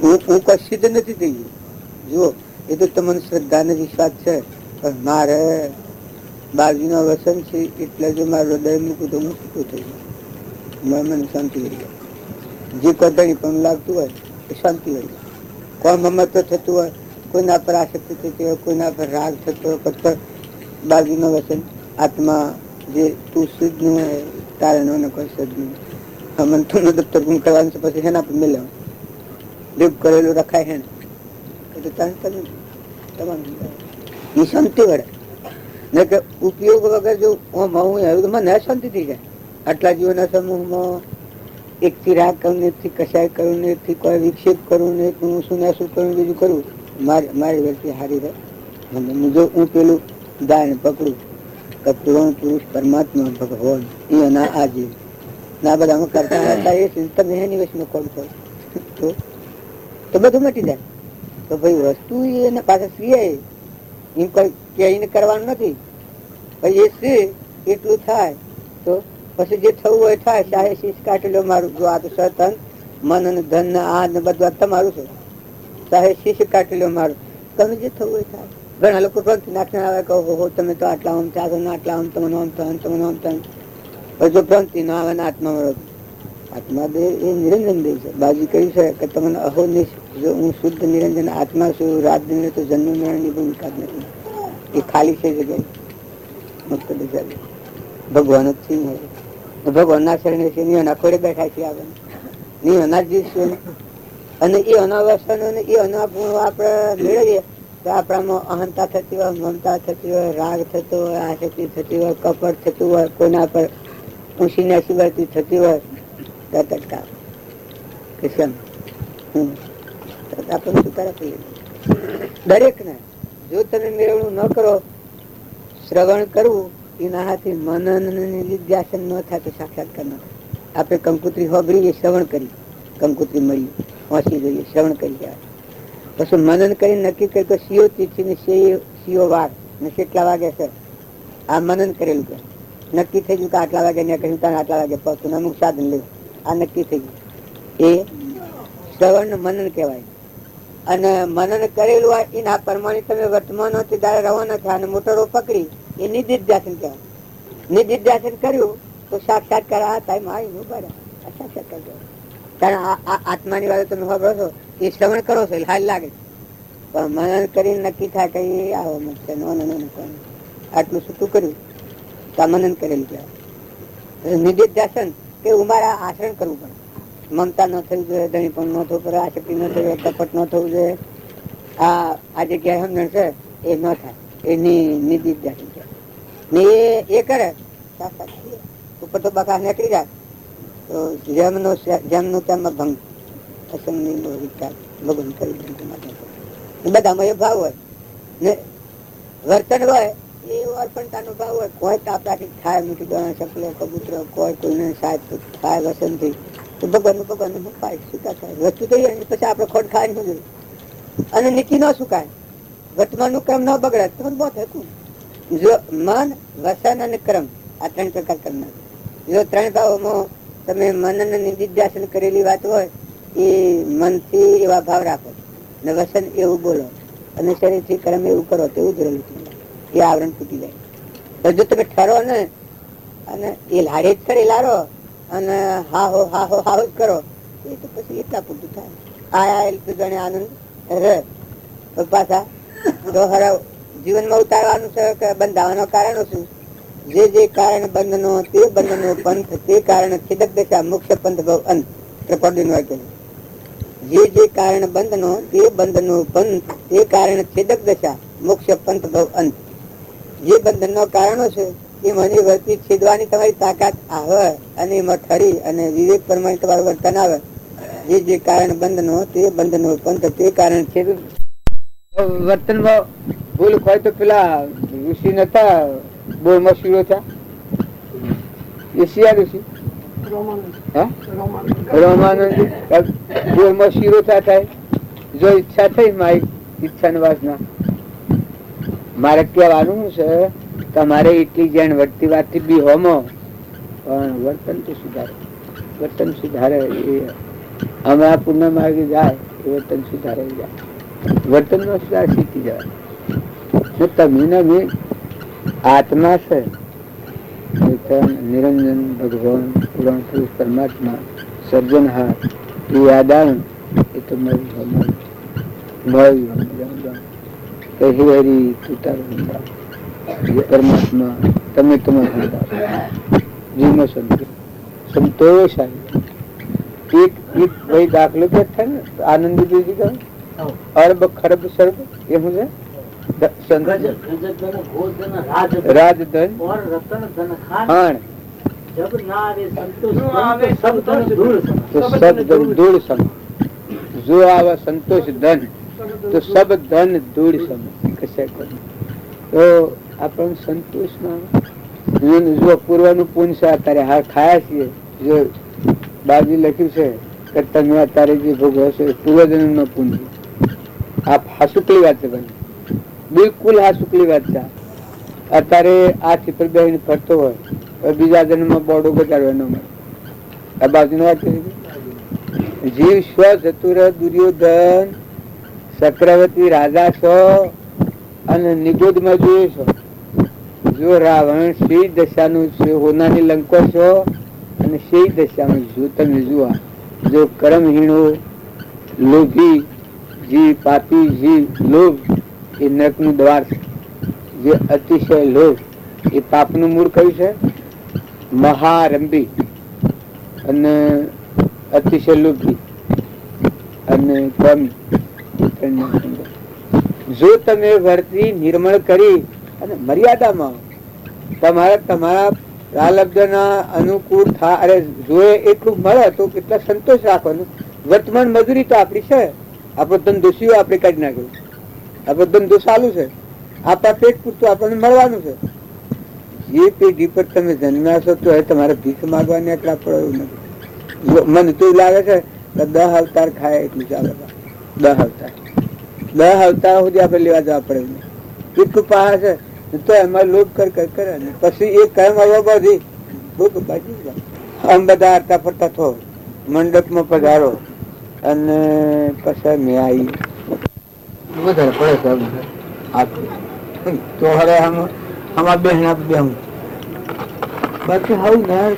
હું કશી જ નથી થઈ ગયું. જુઓ, એ તો તમને શ્રદ્ધા ને વિશ્વાસ છે, પણ મારે બાજુના વસન છે એટલે જો મારું હૃદય મૂકું તો હું છૂટું થઈ ગયું. મને શાંતિ થઈ ગઈ. જે કદણી પણ લાગતું હોય એ શાંતિ હોય. કોઈ મમત્વ થતું હોય, કોઈના પર આસક્તિ થતી હોય, કોઈના પર રાગ થતો હોય, પર બાજુનો વસન આત્મા જે તું શુદ્ધ નું હોય તારે કોઈ શુદ્ધ નહીં. મને તું દફતર ગુમ કરવાનું છે, પછી એના પર મેળવ લીપ કરેલું રખાય હે ને શાંતિ વળે ને કે ઉપયોગ વગર જો હું તો મને શાંતિ થઈ જાય. આટલા જીવોના સમૂહમાં એકથી રાગ કરું ને એકથી કશાય કરું ને એકથી કોઈ વિક્ષેપ કરું ને હું શું ને શું કરું બીજું કરું મારી વ્યક્તિ હારી રહે. જો હું પેલું ગાયને પકડું કે પૂર્ણ પુરુષ પરમાત્મા ભગવાન એના આજીવ ના બધા કરતા હતા એ તમે એની વસ્તુ કોણ છો તો બધું મટી જાય. તો ભાઈ વસ્તુ એને પાછા સિવાય એમ કોઈ ક્યાંય કરવાનું નથી. ભાઈ એ છે એટલું થાય તો પછી જે થવું હોય થાય. શાહે શીશ કાઢી લો મારું. જો આ તો સતન મન અને ધન ને આ ને બધું તમારું છે. શાહે શીશ કાઢી લો મારું. તમે જે થવું હોય થાય. ઘણા લોકો ભક્તિ નાખીને આવે કહો હો તમે તો આટલા આમ ચાલો ને આટલા આમ તમે આમ થાય તમે આમ થાય. જો ભ્રાંતિ ના આવે ને આત્મા આત્મા દેહ એ નિરંજન દેહ છે. બાજી કહ્યું છે કે તમને અહો જો હું શુદ્ધ નિરંજન આત્મા છું રાત દિન તો જન્મ મરણની ભૂમિકા જ નથી. એ ખાલી છે જગ્યાએ મુક્ત દિશા ભગવાન જ છે. ભગવાન ના શરણે છે નિયમના ખોડે બેઠા છે. આપણે નિયમના જીવશું અને એ અનાવસ્થા એ અનાપૂર્ણ આપણે મેળવીએ તો આપણામાં અહંતા થતી હોય, મમતા થતી હોય, રાગ થતો હોય, આસક્તિ થતી હોય, કપટ થતું હોય, કોઈના પર ઊંચી નાસી વર્તી થતી હોય દરેક ને જો તમે મેળવણું ન કરો, શ્રવણ કરવું એના હાથી મનન નિધ્યાસન ન થાય તો સાક્ષાત્કાર ન થાય. આપણે કંકુત્રી હોબરી શ્રવણ કરી, કંકુત્રી મળી વાંચી જોઈએ, શ્રવણ કરી જાય પછી મનન કરી નક્કી કરી તો સીઓ તિથિ ને સીઓ વાર ને કેટલા વાગે છે આ મનન કરેલું કે નક્કી થઈ ગયું કે આટલા વાગે ને કહ્યું આટલા વાગે પહોંચું અમુક સાધન લેવું આ નક્કી થઈ ગયું. એ શ્રવણ મનન કહેવાય. અને મનન કરેલું હોય એના પ્રમાણે તમે વર્તમાન ત્યારે રવાના થયા અને મોટરો પકડી એ નિધિધ્યાસન કહેવાય. નિધિધ્યાસન કર્યું તો સાક્ષાત્કાર આ ટાઈમ આવી ઉભા સાક્ષાત્કાર કહેવાય. કારણ આત્માની વાત તમે ખબર છો એ શ્રવણ કરો છો હાલ લાગે પણ મનન કરીને નક્કી થાય કે આવો છે આટલું શું કર્યું તો મનન કરેલું કહેવાય. નિધિધ્યાસન કે મારા આચરણ કરવું પડે. મમતા ન થવી જોઈએ, ધણી પણ ન થવું પડે, આસક્તિ ન થવી જોઈએ, કપટ ન થવું જોઈએ. આ જગ્યાએ સમજણ છે એ ન થાય એની નિધિધ્યાસન છે ને એ કરે ઉપર તો બકા નીકળી જાય તો જેમનું તેમાં ભંગ ભગવાન કરી બધામાં એ ભાવ હોય ને વર્તન હોય એ અર્પણતાનો ભાવ હોય. કોઈ આપણાથી ખાય મીઠી દોણા ચકલો કબૂતરો કોઈ કોઈને સાહેબ ખાય વસંતથી તો ભગવાનનું ખાય સુકા થાય વસ્તુ તો પછી આપણે ખોટ ખાય નહીં જોઈએ અને નીતિ ન સુકાય વર્તમાનનું ક્રમ ન બગડે તો બહુ થતું. જો મન વસન અને ક્રમ આ ત્રણ પ્રકાર કરનાર. જો ત્રણ ભાવોમાં તમે મન અને નિધિધ્યાસન કરેલી વાત હોય એ મનથી એવા ભાવ રાખો ને વસન એવું બોલો અને શરીરથી કર્મ એવું કરો તેવું જ રહેલું એ આવરણ તૂટી જાય. તો જો તમે ઠરો ને અને એ લાડે જ કરી લારો અને હાહો જ કરો એ તો પછી એટલા પૂરતું થાય. આયા ગણે આનંદ રહે પાછા દોહરા જીવનમાં ઉતારવાનું છે કે બંધાવાનું કારણો શું? જે કારણ બંધનો તે બંધનો પંથ તે કારણ છેદક દશા મુખ્ય પંથ ભવ અંત. જે કારણ બંધનો તે બંધનો પંથ તે કારણ છેદક દશા મુખ્ય પંથ ભવ અંત. જે બંધનનો કારણો છે એ મને વર્તી છેદવાની તમારી તાકાત આવે અને એમાં ઠરી અને વિવેક પ્રમાણે તમારું વર્તન આવે. જે કારણ બંધનો તે બંધનો પંથ તે કારણ છેદ વર્તનમાં ભૂલ હોય તો પેલા ઋષિ નતા બોરમાં શીરો હતા એ શિયા ઋષિ રોમાનંદ બોરમાં શીરો થાય જો ઈચ્છા થઈ મારી ઈચ્છા વાસના મારે કહેવાનું છે તમારે એટલી જેણ વધતી વાતથી બી હોમો પણ વર્તન તો સુધારે. વર્તન સુધારે એ હમણાં પૂર્ણ માર્ગે જાય એ વર્તન સુધારે જાય. વર્તન નો સુધાર શીખી જાય. તમે આત્મા છે નિરંજન ભગવાન પુરાણ પુરુષ પરમાત્મા સર્જનહાર એ યાદ આવે એ તો હરી તું તારું પરમાત્મા તમે તમારા જીવનો સંતોષ આવી એક ભાઈ દાખલો કે થાય ને આનંદી બીજી કહે અરબ ખરબ સરબ એ શું છે રાજધન ખાણ ધૂળ સમ જો આવે સંતોષ ધન તો સબ ધન ધૂળ સમ કશે તો આપણને સંતોષમાં જો પૂર્વનું પુણ્ય છે અત્યારે હાર ખાયા છીએ જો બાજુ લખ્યું છે કે તમે અત્યારે જે ભોગવો છો પૂર્વજન્મ નો પુણ્ય આ હાસુકલી વાત છે બની બિલકુલ હાસુકલી વાત છે. અત્યારે આ ચિત્ર બેહીને ફરતો હોય બીજા જન્મમાં બોર્ડો બચાડવા ન મળે આ બાજુ વાત જીવ સ્વ ચતુર દુર્યોધન ચક્રવર્તી રાજા છો અને નિગોદમાં જોઈએ છો. જો રાવણ શ્રી દશાનું હોનાની લંકો છો અને શ્રી દશામાં જો તમે જુઓ જો કર્મહીણો લોભી જીવ પાપી જીવ લોભ એ નરક નું દ્વાર છે. જે અતિશય લોભ એ પાપ નું મૂળ કયું છે મહારંભી અને અતિશય લોભી અને કમી. જો તમે વર્તી નિર્મળ કરી અને મર્યાદામાં તમારા પ્રાલબ્ધના અનુકૂળ થાય અરે જોઈએ એટલું મળે તો કેટલા સંતોષ રાખવાનો. વર્તમાન મજૂરી તો આપણી છે. આપણો ધંધો સિવાય આપણે કાઢી નાખ્યું. આપણો ધંધો ચાલુ છે. આપણા પેટ પૂરતું આપણને મળવાનું છે. જે પેઢી પર તમે જન્મ્યા છો તો તમારે ભીખ માગવાની એટલા પડે એવું નથી. મને તો એવું લાગે છે કે 10 અવતાર ખાય એટલું ચાલે. 10 અવતાર 10 અવતાર સુધી આપણે લેવા જવા પડે એટલું પહાડ છે તો એમાં લોભ કરે પછી એ કર્મ આવવા બધી ભૂખ બાકી. આમ બધા હરતા ફરતા થો મંડપમાં પધારો અને પછી મેં આવી વધારે પડે તો હવે આમાં બેહના બે બાકી હવે ના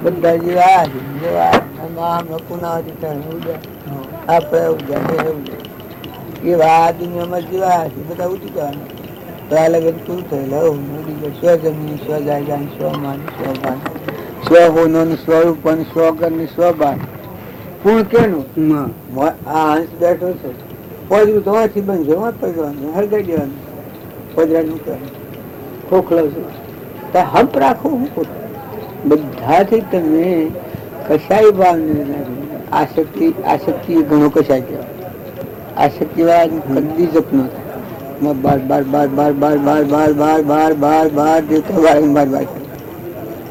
બધા જે આ દુનિયામાં જેવા છે બધા ઉઠી જવાના. લગન પૂરું થયેલું સ્વ જમીન સ્વ જાયદાન સ્વ માન સ્વ ભાન સ્વ હોનો સ્વરૂપ સ્વગન સ્વભાન પૂર્ણ કેનું આ હંસ બેઠો છે. પોજરું ધોવાથી બંધ જોવા પડવાનું હળગાઈ દેવાનું પોજરાનું કરવાનું ખોખલો છે હંપ રાખો હું બધાથી તમે કશાય ભાવ આસક્તિ ઘણો કશાય કહેવાય. આસક્તિ વાળા કદી જપનો થાય બાર બાર બાર બાર બાર બાર બાર બાર બાર બાર બાર દેતા બાર બાર બાર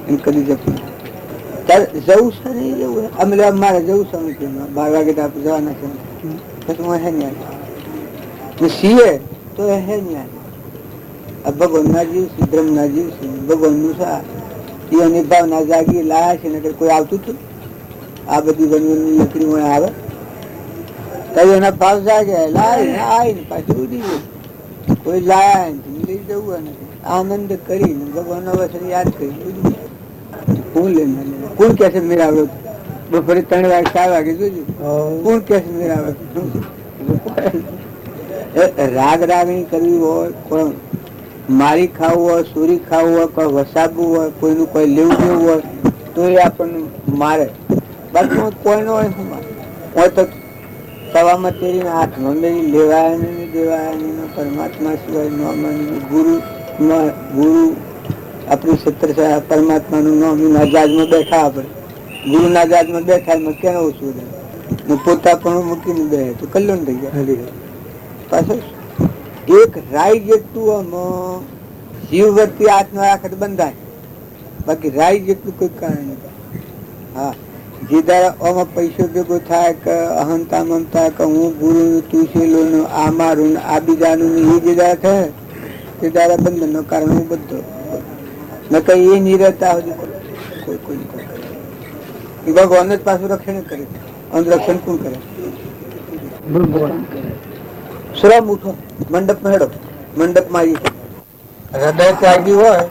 એમ કદી જપનો જવું છે ને જવું અમે મારે જવું છે 12 વાગે તો આપણે જવાના છે પછી હું હે નહીં સીએ તો હે નહીં ભગવાન ના જીવ છે બ્રહ્મ ના જીવ છે ભગવાન નું સા એની ભાવના જાગી લાયા છે નકર કોઈ આવતું હતું આ બધી વનવનની લકડી મને આવે તો એના ભાવ જાગે લાય ને પાછું ઉડી ગયું કોઈ લાયા લઈ જવું નથી આનંદ કરીને ભગવાન અવસર યાદ કરી હું લઈને કોણ કે છે મેળાવ્યો બપોરે 3 વાગે 4 વાગે જોજો કોણ કે છે મેળાવ્યો રાગ રાગણી કરવી હોય કોઈ મારી ખાવું હોય સુરી ખાવું હોય કોઈ વસાવવું હોય કોઈનું કોઈ લેવું દેવું હોય તો એ આપણને મારે બાકી કોઈનો હોય શું મારે તો સવામાં તેરીને હાથમાં મેરી લેવાય નહીં દેવાય નહીં પરમાત્મા સિવાય ન માની ગુરુ આપણી સત્ર પરમાત્માનું નામ નાજાજમાં બેઠા આપણે ગુરુના જાજમાં બેઠા એમાં કેનો ઓછું પોતા પણ મૂકીને બે તો કલ્યાણ થઈ ગયા. પાછળ એક રાય જેટલું આમાં જીવવર્તી આત્મા રાખે બંધાય બાકી રાય જેટલું કોઈ કારણ નથી. હા જે દાડા આમાં પૈસો ભેગો થાય કે અહંતા મમતા કે હું ગુરુ તું શીલો આ મારું આ બીજાનું એ જે દાડા થાય તે દાડા બંધન નો કારણ હું બધો ન કઈ એ નિરતા કોઈ કોઈ એ ભગવાન જ પાછું રક્ષણ કરે. રક્ષણ કોણ કરે? શ્રમ ઉઠો મંડપ માં હેડો. મંડપ માં હૃદય ત્યાગી હોય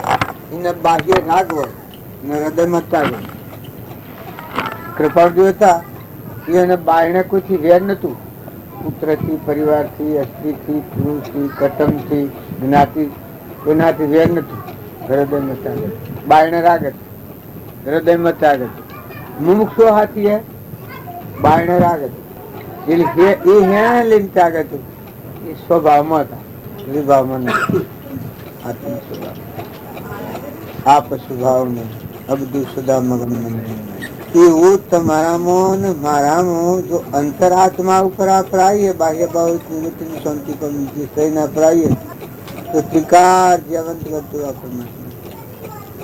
એને બાહ્ય રાગ હોય ને હૃદય માં ત્યાગ હોય. કૃપાળુ હતા એને બાયણે કોઈથી વેર નતું. પુત્રથી, પરિવારથી, સ્ત્રીથી, પુરુષથી, કટમથી, જ્ઞાતિ એનાથી વેર નતું. હૃદયમાં ત્યાગ બાયણે રાગ હતી, હૃદયમાં ત્યાગ હતી. મુમુક્ષો હાથી હે બાયણે રાગ હતી એ હે લઈને ત્યાગ હતું. એ સ્વભાવમાં હતા, વિભાવમાં નથી. આત્મ સ્વભાવ આપ સ્વભાવ ને અબદુ સુધા મગન એવું તમારામાં ને મારામાં જો અંતરાત્મા ઉપર અપરાઈએ બાહ્ય ભાવ નિમિત્તની શાંતિ પર સહીને અપરાઈએ તો ત્રિકાર જીવંત કરતું આપણને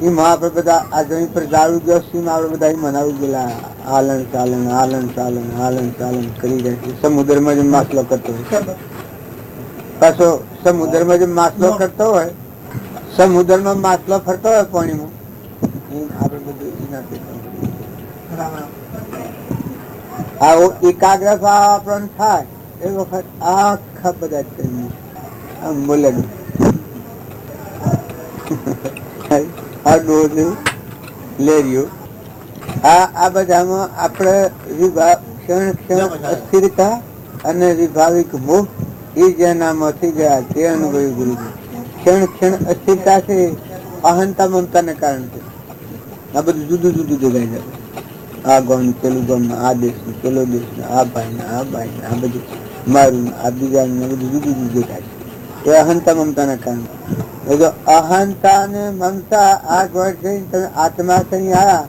એમાં આપણે બધા આ જમીન પર દારૂ જોશી આપણે બધા મનાવી ગયેલા હાલન ચાલન હાલન ચાલન હાલન ચાલન કરી રહ્યા છે. સમુદ્રમાં જેમ માછલો કરતો હોય પાછો સમુદ્રમાં જેમ માછલો કરતો હોય સમુદ્રમાં માછલો ફરતો હોય પાણીમાં આપણે બધું એના આવો એકાગ્ર ભાવ આપણને થાય એ વખત આખા બધા આમ બોલે આ ડોઝ લેરિયો આ બધામાં આપણે ક્ષણ ક્ષણ અસ્થિરતા અને વિભાવિક મોહ એ જેનામાંથી ગયા તે અનુભવી ગુરુજી. ક્ષણ ક્ષણ અસ્થિરતા છે અહંતા મમતાને કારણે છે. આ બધું જુદું જુદું જગાઈ જાય. આ ગામ પેલું ગામ આ દેશ પેલો દેશ આ ભાઈ આ બધું મારું આ બીજાનું બધું જુદું જુદું દેખાય છે. એ અહંતા મમતાના કારણે. જો અહંતા ને મમતા આ ગોળ થઈને તમે આત્મા થઈ આવ્યા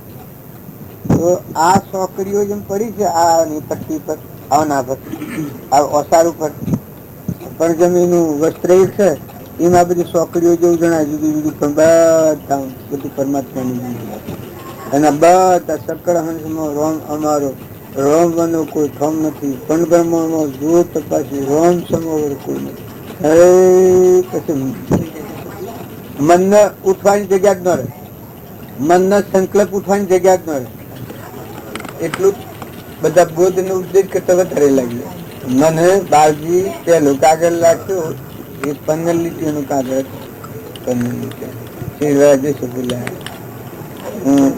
તો આ છોકરીઓ જેમ પડી છે આ પટ્ટી પર આવના પર આ ઓસાર ઉપર પણ જમીનનું વસ્ત્ર છે એમાં બધી છોકરીઓ જેવું જણાય જુદું જુદું પણ બધા બધું પરમાત્માનું એના બધા સકળ હંસમાં રોમ અમારો રોમવાનો કોઈ ઠોમ નથી. પણ બ્રહ્મમાં જો તપાસી રોમ સમોવર કોઈ નથી. હવે પછી મનને ઉઠવાની જગ્યા જ ન રહે, મનનો સંકલ્પ ઉઠવાની જગ્યા જ ન રહે. એટલું બધા બોધ નો ઉપદેશ કરતા વધારે લાગ્યો. મને બાળજી પેલું કાગળ લાગ્યું એ 15 લીટીનું કાગળ 15 લીટી બોલાય હું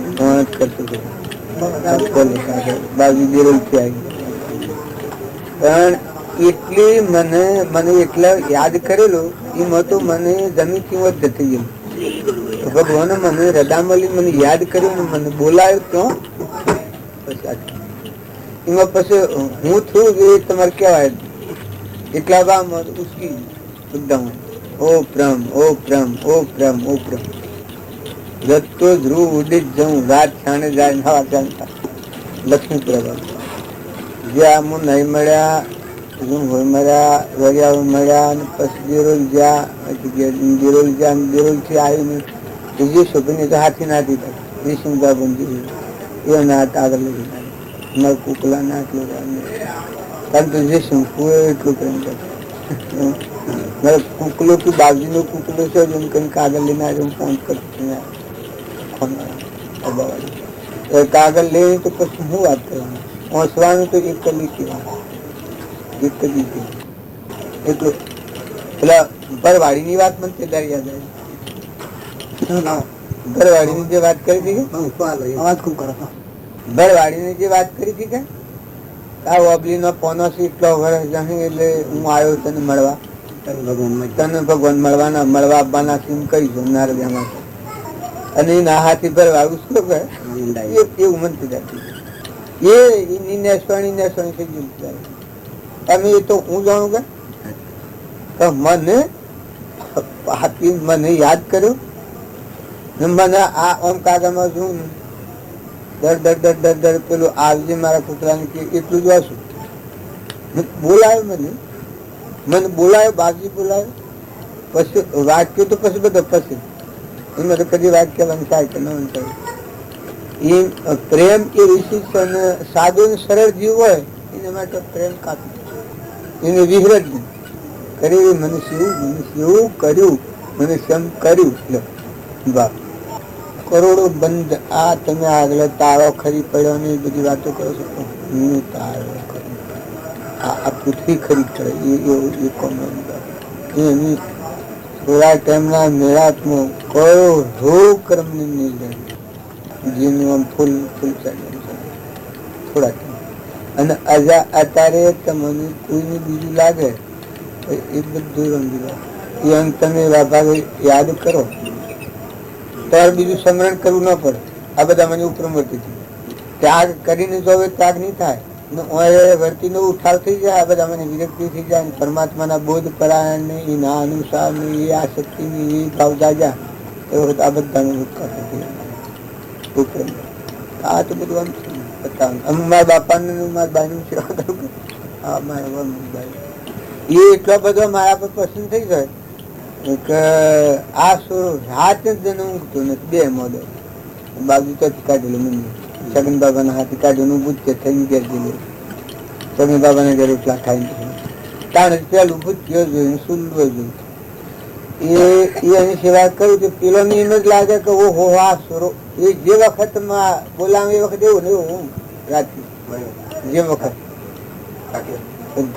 કરતો બાજુ દેરોલથી આવી પણ એટલી મને એટલા યાદ કરેલું એમાં તો મને જમીન કિંમત જતી ગયું. ભગવાને મને રદામલી મને યાદ કર્યું ને મને બોલાયો તો એમાં પછી હું થયું એ તમારે કહેવાય એટલા બામ ઉસકી એકદમ ઓ પ્રમ ઓ પ્રમ ઓ પ્રમ ઓ પ્રમ રસ્તો ધ્રુવ ઉદિત જવું રાત છાણે જાય નવા જાણતા લક્ષ્મી પ્રભા જ્યાં હું નહીં મળ્યા મળ્યા વરિયાઓ મળ્યા અને પછી દેરોલ જ્યાં દેરોલથી આવીને બીજી શોભીને તો હાથી ના દીધા વિષ્ણુદા બંધી એના હાથ આગળ લઈ ગયા નવ કુકલા ના એટલું કારણ તો જે શંકુ એટલું કરી કુકલો તું બાજુનો કુકલો છે એમ કઈ કાગળ લઈને આવ્યો હું ફોન કરતો કાગળ લઈને તો પછી હું વાત કરવાનું પહોંચવાનું તો એક લીટી એટલું પેલા ભરવાડીની વાત મને તે યાદ આવી. ભરવાડીની જે વાત કરી હતી અવાજ ખૂબ કરો ભરવાડીની જે વાત કરી હતી કે આ ઓબલી નો પોનો એટલો વર્ષ જાણી એટલે હું આવ્યો તને મળવા તને ભગવાન મળવા આપવાના સીમ કરી છું નારદિયામાં અને એના હાથી ભરવા ઉસકો કહે એવું મનતી જતી એ નેસવાણી થઈ ગયું. તમે એ તો હું જાણું કે મને હાથી મને યાદ કર્યો મને આ આમ કાગળમાં જોઉં દર પેલું આવજે મારા કૂતરાને કે એટલું જ વાંચું. બોલાયો મને બોલાયો બાજી બોલાયો પછી વાક્ય તો પછી બધો પછી એમાં તો કદી વાત કહેવાનું થાય કે ન થાય એ પ્રેમ એ વિશિષ્ટ અને સાદું ને સરળ જીવ હોય એના માટે પ્રેમ કાપી એને વિહરજ કરી મનુષ્ય એવું કર્યું મનુષ્ય કર્યું બાપ કરોડો બંધ આ તમે આગળ તારો ખરી પડ્યો ને એ બધી વાતો કરો છો હું તારો આ પૃથ્વી ખરી પડે એ કોણ એની થોડા ટાઈમના મેળાત્મક કયો રોગ કર્મની નિર્ણય જેનું આમ ફૂલ ચાલ્યું થોડા ટાઈમ અને અત્યારે તમને કોઈને બીજું લાગે એ બધું રંગી એ અંગ તમે ભાગે યાદ કરો ત્યારે બીજું સ્મરણ કરવું ન પડે આ બધા મને ઉપરમતી ત્યાગ કરીને જો હવે ત્યાગ નહીં થાય વર્તી નો ઉઠાવ થઈ જાય આ બધા મને વિરક્તિ થઈ જાય પરમાત્માના બોધ પરાયણ ને એના અનુસાર ને એ આસક્તિ ની એ ભાવ જાગ્યા એ વખત આ બધા ઉપરમ આ તો બધું આમ બતાવ મારા બાપા ને મારા બાઈ નું સેવા કરું હા મારા બાઈ એ એટલો બધો મારા પર પસંદ થઈ જાય કે આ સુરો હાથ જ ઊંઘતો નથી બે મોડો બાજુ તો કાઢેલું મને સગન બાબાના હાથે કાઢ્યું ભૂત છે થઈ ઘેર ગયેલું સગન બાબાના ઘરે એટલા ખાઈ કારણ પેલું ભૂત ગયો જોયું સુંદર જોયું એની સેવા કરું તો પેલો ને એમ જ લાગે કે ઓહો આ સુરો એ જે વખત માં બોલાવે એ વખત એવું ને એવું રાત્રિ જે વખત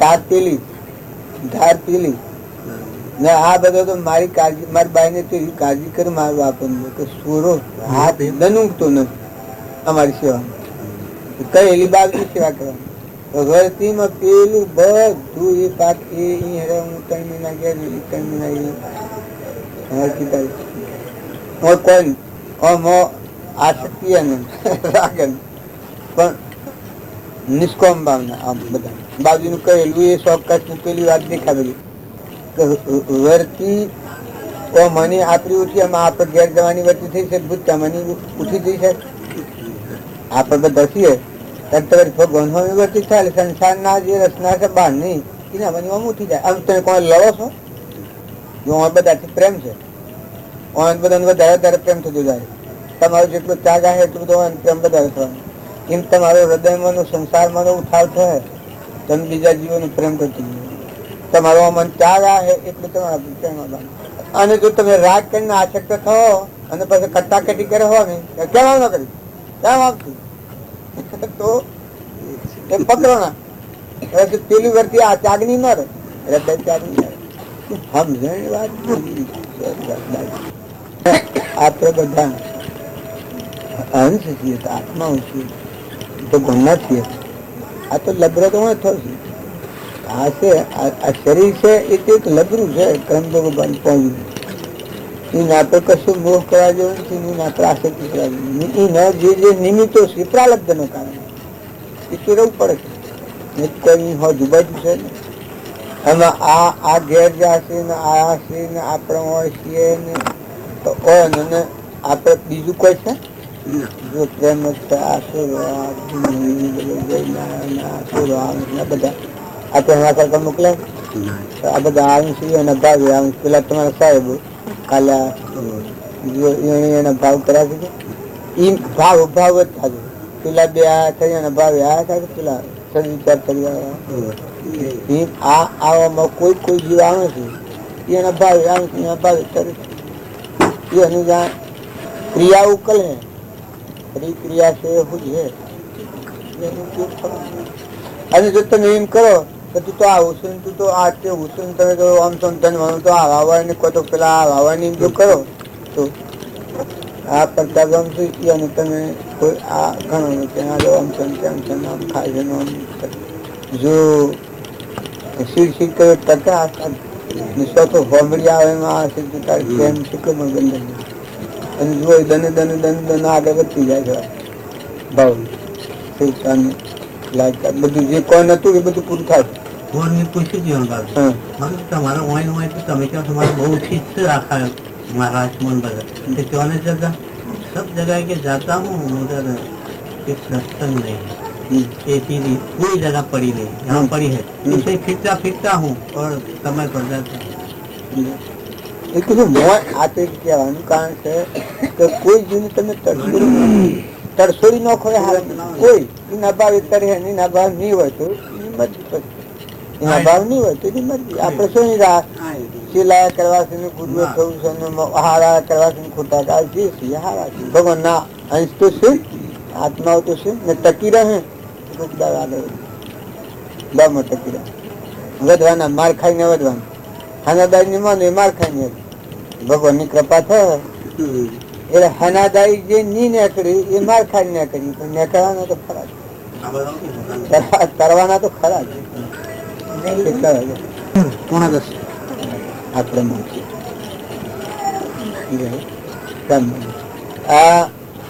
ધાર પેલી ને આ બધો તો મારી કાળજી મારી બાઈ ને તો એવી કાળજી કરે મારું આપણને કે સુરો હાથ દનુંગતો નથી અમારી સેવા કહેલી બાબની સેવા કરવાની માં પેલું બધું એ પાક એ હું 3 મહિના ગયા 3 મહિના કોઈ આસક્તિ રાગે પણ નિષ્કોમ ભાવના આમ બધા બાજુનું કહેલું એ ચોક્કસ પેલી વાત દેખાડેલી વર્તી મને આપડી ઉઠી એમાં આપણે ઘેર જવાની વર્તી થઈ છે ભૂતતા મને ઉઠી જઈ છે આપણે બધા છીએ ભગવાન વર્તી થાય સંસારના જે રચના છે બહાર નહીં એના મને આમ ઉઠી જાય આમ તમે કોઈ લડો છો જો બધાથી પ્રેમ છે બધાને વધારે વધારે પ્રેમ થતો જાય તમારો જેટલો ત્યાગ આવે એટલું બધો પ્રેમ વધારે થવાનો એમ તમારો હૃદયમાં સંસારમાં ઉઠાવ થાય તમે બીજા જીવોનો પ્રેમ કરતી તમારો મન ત્યાગ આવે એટલે તમારા પ્રેમ અને જો તમે રાગ કરીને આસક્ત થો અને પછી કટાકટી કરે હો ને કેમ આવ ન કરી કેમ આવતું તો એ પકડો ના પેલી વર્તી આ ત્યાગની ન રહે હૃદય ત્યાગની રહે સમજણ વાત આપણે બધા અંશ છીએ આત્મા છીએ તો ગણના છીએ આ તો લબરો તો હું થશે આ છે આ શરીર છે એ તો એક લબરું છે કર્મ ભગવાન પહોંચ્યું એને આપણે કશું મોહ કરવા જેવું નથી એને આપણે આસક્તિ કરવા જેવું જે નિમિત્તો છે પ્રાલબ્ધ નો કારણે એ તો રહેવું પડે છે કઈ હો જુબાજુ છે ને એમાં આ ઘેર જશે ને આ છે ને આપણે હોય છીએ ને તો આપણે બીજું કોઈ છે જો પ્રેમ બધા આપડે કરતા મોકલે આ બધા આવું છે એના ભાવ આવું પેલા તમારા સાહેબ કાલે એના ભાવ કર્યા છે એ ભાવ ભાવ જ થાય પેલા બે આ થઈ એના ભાવ આ થાય પેલા વિચાર કરી આવામાં કોઈ જીવ આવે છે એના ભાવ આવે છે એના ભાવ કરે છે એની જ્યાં ક્રિયા ઉકલ હે ક્રિયા છે શું છે અને જો તમે એમ કરો તો તું તો આવું છું તું તો આ તેવું છું તમે તો આમ તો ધનવાનું તો આ વાવવાની કો તો પેલા આ વાવવાની જો કરો તો આ પ્રતાપ આમ થઈ અને તમે કોઈ આ ઘણો નથી આમ છે તેમ છે આમ ખાય છે જો શીર કરે ટકા તો હોમડી આવે એમાં આ શીર તારી પ્રેમ શીખમાં બંધન અને જો દને આગળ વધતી જાય છે ભાવ બધું જે કોઈ નતું એ બધું પૂરું થાય पूछी जीवन तुम्हारा वही हुआ तो तुम्हें क्या तुम्हारा बहुत ठीक से रखा है महाराष्ट्र मन बदल क्यों नहीं जाता सब जगह के जाता हूँ उधर एक सत्संग नहीं ये चीज पूरी जगह पड़ी नहीं यहाँ पड़ी है इसे फिरता हूँ और समय पर जाता એ કીધું આ તો કહેવાનું કારણ છે કે કોઈ જીવને તમે તરસોડી ન ખોરે કોઈ એના ભાવ તરે એના ભાવ નહીં હોય તો એની મરજી, એના ભાવ નહીં હોય તો એની મરજી. આપણે શું સિલાયા કરવાથી પૂર્વ થવું હારા કરવાથી ખોટા કાળ જે હારા છે. ભગવાન ના અંશ તો છે, આત્માઓ તો છે ને ટકી રહે ગામમાં ટકી રહે. વધવાના માર ખાઈને વધવાના, હાનાદારી ની માને માર ખાઈને ભગવાન ની કૃપા થાય એટલે હાનાદારી જે ની નીકળી એ માર ખાઈ નીકળી પણ નીકળવાના તો ખરા કરવાના તો ખરા જ. પોણા 10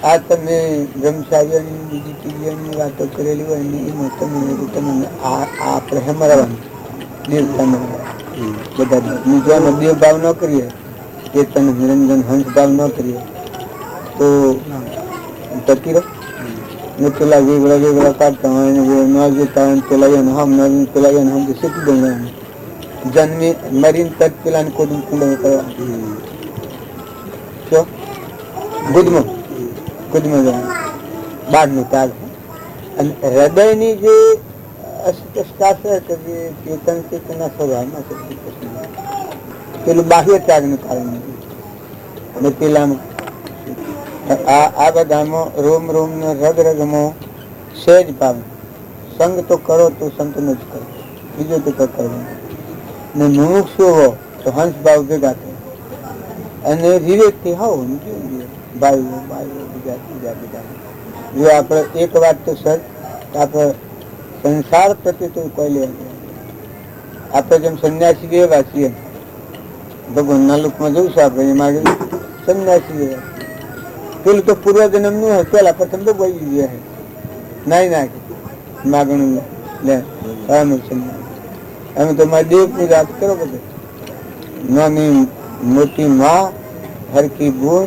આ તમે બ્રહ્મચાર્યની બીજી ત્રીજાની વાતો કરેલી હોય ને એમાં તમને આપણે હેમરવાનું બધા બીજાનો દેવ ભાવ ન કરીએ, ચેતન નિરંજન હંસ ભાવ ન કરીએ તો ટકી રહે ને. પેલા વેગળા કાઢતા હોય ને ન જોતા હોય પેલા એને હમ ન પેલા એને હમ શીખી દેવાનું જન્મી મરીને તક પેલા ને કોઈ કુંડો કરવા ગુદમાં જવાનું બહારનું તાર. અને હૃદયની જે અસ્પષ્ટતા છે કે જે ચેતન ચેતનના સ્વભાવમાં છે પેલું બાહ્ય ત્યાગનું કારણ નથી. અને પેલાનું આ બધામાં રોમ રોમ ને રગ રગમાં સહેજ ભાવ સંગ તો કરો તો સંતનો જ કરો, બીજો તો કરો ને મુમુક્ષુ હો તો હંસ ભાવ ભેગા થાય અને વિવેકથી હોવ ને ભાઈઓ બીજા. જો આપણે એક વાત તો સર આપણે સંસાર પ્રત્યે તો કોઈ લેવા આપણે જેમ સંન્યાસી એવા છીએ ભગવાનના લોકમાં જોઈશું આપણે એમાં સંન્યાસી એવા. પેલું તો પૂર્વજન્મ નું હોય પેલા પ્રથમ તો બોલી ગયા નાઈ નાખે માગણું લે અમે તો મારી દેવ પૂજા કરો બધે નાની મોટી માં હરકી બોર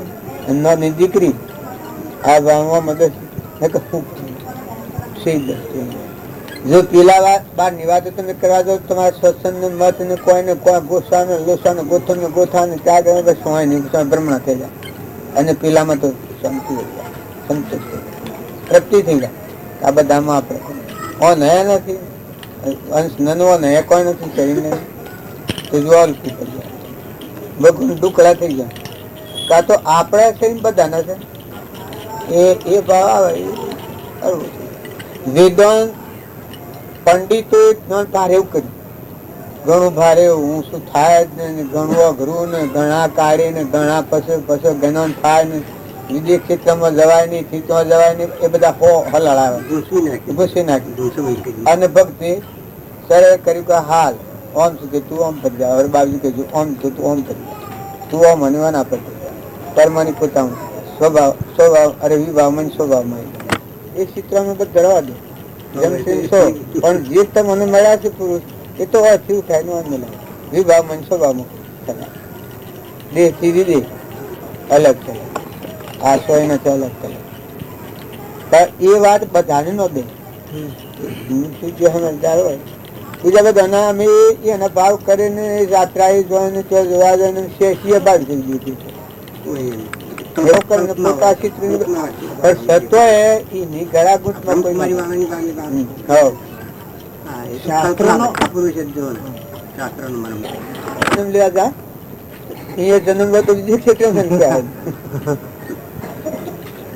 નાની દીકરી આ ગામમાં મદદ જો પેલા બારની વાતો તમે કરવા દો તમારા સત્સંગ મત ને કોઈને કોઈ ગોસાને લોસાને ગોથન ગોથાને ત્યાં બસ હોય નહીં બ્રહ્મણા થઈ જાય. અને પેલામાં તો સંતોષ તૃપ્તિ થઈ જાય. આ બધામાં આપણે ઓન હે નથી અંશ નનવો ને હે કોઈ નથી કરીને તો જોવાનું થઈ જાય ભગવાન ડુકડા થઈ જાય. કાં તો આપણા છે બધાના છે એ ભાવ આવે. વેદાંત પંડિતો ભારે એવું કર્યું ઘણું ભારે હું શું થાય જ ને ઘણું અઘરું ને ઘણા કાઢે ને ઘણા પછી જ્ઞાન થાય ને વિદેશ ક્ષેત્રમાં જવાય નહીં, ક્ષેત્રમાં જવાય નહીં, એ બધા હલાળાવે ઘૂસી નાખી. અને ભક્તિ સરળ કર્યું કે હાલ ઓમ શું કે તું ઓમ કરી જા. હવે બાજુ કે ઓમ તું ઓમ કરી જા, તું ઓમ અને ના પડતી કર્મની પોતાનું સ્વભાવ અરે વિભાવ મને સ્વભાવમાં એ ચિત્રમાં બધું ધરવા દે. પણ જે તમને મળ્યા છે પુરુષ એ તો અસ્થિર થાય નું મળે વિભાવ મન સ્વભાવમાં દેહ થી વિદેહ અલગ થાય. આ સોય નથી અલગ થાય પણ એ વાત બધાને ન દે. સમજદાર હોય બીજા બધાના અમે એના ભાવ કરીને યાત્રા જોઈને જોવા જઈને શેષીય ભાવ થઈ ગયું છે.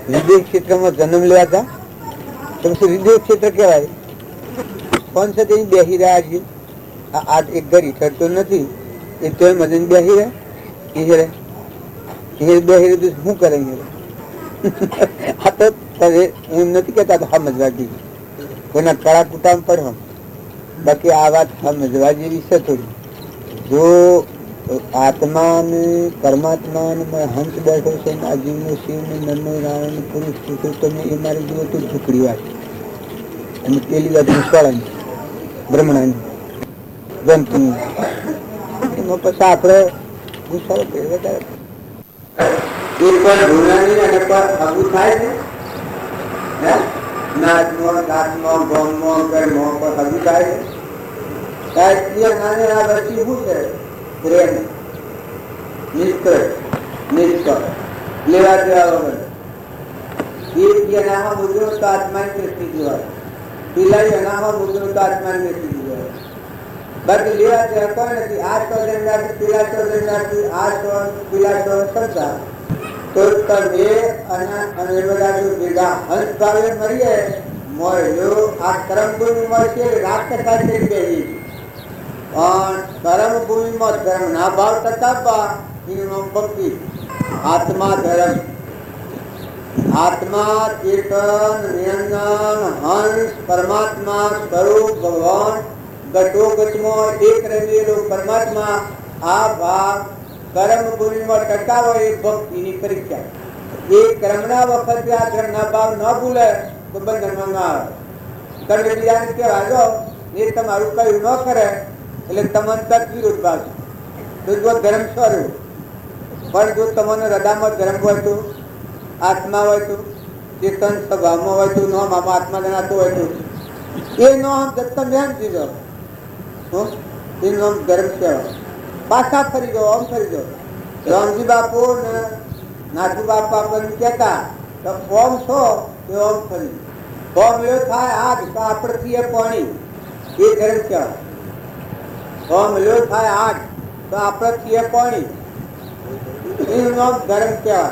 વિદેશ ક્ષેત્રમાં જન્મ લેવા હતા તો પછી વિદેશ ક્ષેત્ર કહેવાય. કોણ છે તે બેસી રહ્યા છે. આ એક ઘડી ઠરતો નથી એ તો મદન બેસી રહે શું કરે આ તો એમ નથી કેતા સમજવા જેવી કોઈના કળા કુટામ પડે. બાકી આ વાત સમજવા જેવી છે થોડી. જો આત્મા ને પરમાત્મા ને હંસ બેઠો છે ને આ જીવનો શિવ ને નરનો નારાયણ પુરુષ તમે એ મારી જુઓ તો ઝૂકડી વાત. અને પેલી વાત વિશ્વાળાની બ્રહ્મણાની જંતુની એમાં પછી આપણે ગુસ્સારો વધારે નિષ્કળ નિષ્કળ લેવા દેવા વગર એ અનામાં મુદ્રો તો આત્માની દ્રષ્ટિ જોવાય, પીલાઈ અનામાં મુદ્રો તો આત્માની દ્રષ્ટિ જોવાય. બાકી લેવા દેવા કોઈ નથી. આ તો જન્માથી પીલા તો જન્માથી આ તો પીલા તો શબ્દા તો તમે અને બધા જો ભેગા હંસ ભાવે મળીએ મળ્યો આ કર્મ ભૂમિમાં છે રાક્ષસા થઈ ગઈ. પણ કર્મ ભૂમિમાં ધર્મ ના ભાવ ટકાવવા એનું ભક્તિ. આત્મા ધર્મ, આત્મા ચેતન નિરંજન હંસ પરમાત્મા સ્વરૂપ ભગવાન ગતોગતમાં એક રહેલો પરમાત્મા આ ભાગ કર્મ ભૂમિમાં ટકાવો એ ભક્તિની પરીક્ષા. એ કર્મના વખતે આ ધર્મના ભાવ ન ભૂલે તો બંધનમાં ન આવે. કર્મ બીજાને કહેવા જો એ તમારું કયું ન કરે એટલે તમને તક વિરોધ ભાવ. તો જો ધર્મ સ્વરૂપ પણ જો તમને હૃદયમાં ધર્મ હોય તો આત્મા હોય તો ચેતન સ્વભાવમાં હોય તો નોમ આત્મા જણાતો હોય તો એ નોમ તમે એમ દીધો એ નોમ ધર્મ કહેવાય. પાછા ફરી જાઓ, આમ ફરી જાઓ. રામજી બાપુ ને નાથુ બાપા આપણને કહેતા તો ફોર્મ છો એ આમ ફરી ફોર્મ લ્યો થાય આગ તો આપણથી એ પાણી એ ધર્મ કહેવાય. ફોર્મ લ્યો થાય આગ તો આપણથી એ પાણી એનું નામ ધર્મ કહેવાય.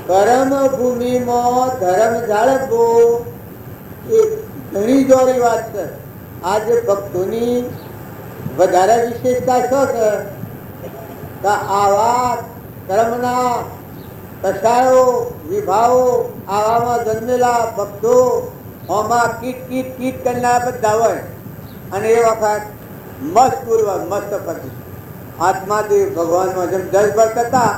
કર્મ ભૂમિમાં ધર્મ જાળવવું એ ઘણી જોરી વાત છે. આજે ભક્તોની વધારે વિશેષતા શું છે કે આવા કર્મના કસાયો વિભાવો આવામાં જન્મેલા ભક્તો આમાં કીટ કીટ કીટ કરનાર બધા હોય અને એ વખત મસ્ત પૂર્વ મસ્ત પછી આત્માદેવ ભગવાનમાં જેમ જસ ભરતા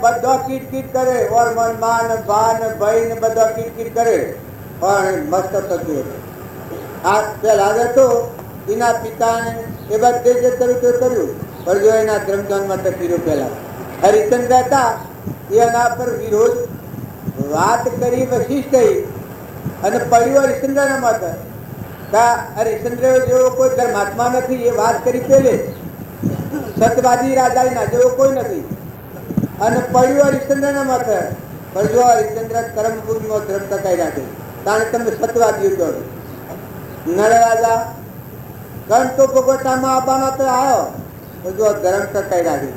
બધા કીટ કીટ કરે ઓર મન માન ભાન ભય ને બધા કીટ કીટ કરે પણ મસ્ત થતું. આ પેલા તો એના પિતાને એ બધે જે કર્યું તે કર્યું પણ જો એના ધર્મદાનમાં ટકીર્યો પેલા હરિચંદ્ર હતા એના પર વિરોધ વાત કરી વશિષ્ઠ અને પડ્યો હરિચંદ્રના માથે. હરિચંદ્ર જેવો કોઈ ધર્માત્મા નથી એ વાત કરી પેલે સતવાદી રાજા જેવો કોઈ નથી અને પડ્યો હરિચંદ્રના માથે. પણ જો હરિચંદ્ર કર્મભૂમિમાં ધર્મ ટકાઈ રાખે કારણ તમે સતવાદી કહો. નર રાજા કર્મ તો ભોગવટામાં આવવાનો તો આવ્યો તો જો ધર્મ ટકાઈ રાખે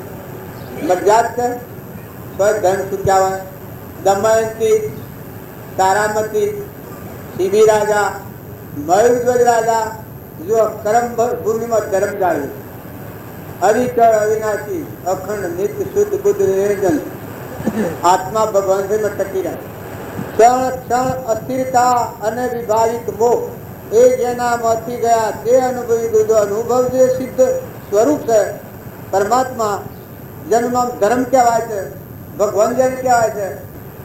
મજાજ છે તો ધર્મ ચૂક્યા. દમયંતી, તારામતી, શિબી રાજા, મયુરધ્વજ રાજા જો કર્મ ભૂમિમાં ધર્મ જાળવ્યું. અવિચળ અવિનાશી અખંડ નિત્ય શુદ્ધ બુદ્ધ નિરંજન આત્મા ભગવાન ટકી રાખે. ક્ષણ ક્ષણ અસ્થિરતા અને વિભાવિત મોહ એ જેના માંથી ગયા તે અનુભવી ગુરુ અનુભવ જે સિદ્ધ સ્વરૂપ છે પરમાત્મા જન્મ ધર્મ કહેવાય છે, ભગવાન જેમ કહેવાય છે.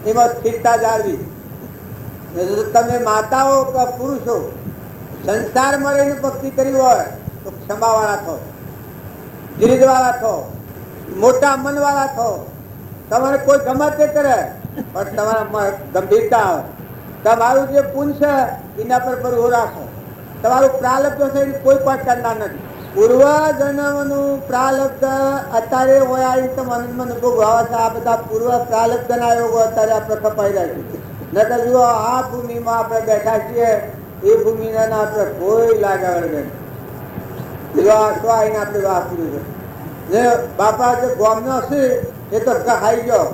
એમાં સ્થિરતા જાળવી. તમે માતાઓ કે પુરુષો સંસારમાં રહીને ભક્તિ કરી હોય તો ક્ષમાવાળા થો, ધીરજવાળા થો, મોટા મનવાળા થો. તમારે કોઈ ગમે તે કરે પણ તમારા ગંભીરતા આવે. તમારું જે પુણ્ય છે એના પર ભરો રાખો. તમારું પ્રાલબ્ધ છે એ કોઈ પણ કરનાર નથી. પૂર્વ જન્મનું પ્રાલબ્ધ અત્યારે હોય મનમાં ભોગવા છે. આ બધા પૂર્વ પ્રાલબ્ધના યોગો અત્યારે આપણે કપાઈ રહ્યા છે. નકર જુઓ આ ભૂમિમાં આપણે બેઠા છીએ એ ભૂમિના આપણે કોઈ લાગાવડ નથી. આપણે વાપર્યું છે જે બાપા જે ગોમનો છે એ તો કહાઈ ગયો.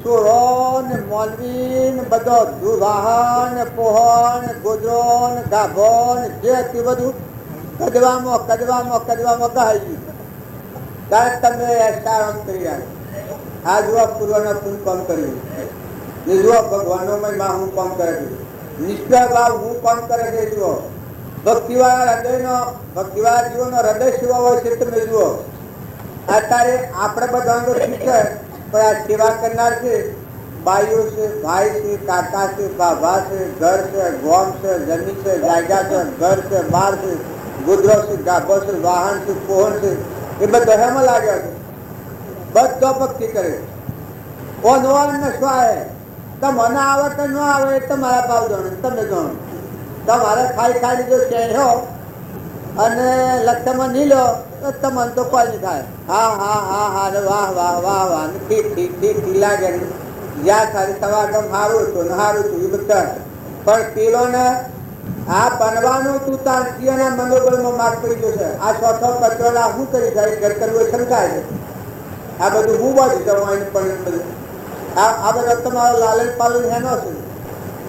સોરો ને મોલવી ને બધો વાહન પોહન ગોદરો ને ગાભો ને જે હતું બધું કદવામાં કદવામાં કદવામાં કહાઈ ગયું. ત્યારે તમે એસારામ કરી રહ્યા. આ જુઓ પૂર્વના પૂર્ણ કામ કર્યું ને જુઓ ભગવાનનો મહિમા હું કામ કરે છે. નિષ્ઠા ભાવ હું કામ કરે છે. જુઓ ભક્તિવાળા હૃદયનો ભક્તિવાળા જીવોનો હૃદય સેવા હોય છે. તમે જુઓ અત્યારે આપણે બધાનો ઠીક છે પણ આ સેવા કરનાર છે બાઈઓ છે, ભાઈ છે, કાકા છે, બાબા છે, ઘર છે, ગોમ છે, જમીન છે, જાયગા છે, ઘર છે, બાર છે, ગુદરો છે, ગાભો છે, વાહન છે, પોહન છે, એ બધા એમાં લાગ્યા છે. બધો ભક્તિ કરે. ઓનવાન સ્વાય તમને આવે કે ન આવે એ તમારા ભાવ જાણો, તમે જાણો. તમારે ખાઈ ખાઈ જો ચહેરો અને લક્ષમાં નહીં લો તો તો તમને તો કોઈ નહીં થાય. હા હા હા હા ને વાહ વાહ વાહ વાહ ને ઠીક ઠીક ઠીક ઠીક લાગે ને જ્યાં સારી સવાગમ સારું હતું ને સારું હતું એ બધા. પણ પેલો ને આ બનવાનું તું તાર જીવના મનોબળમાં માર્ગ પડી ગયો છે. આ ચોથો કચોડા શું કરી જાય ઘર કરવું શંકાય છે. આ બધું હું બાજુ જવું પણ બધું આ બધા તમારો લાલન પાલન હેનો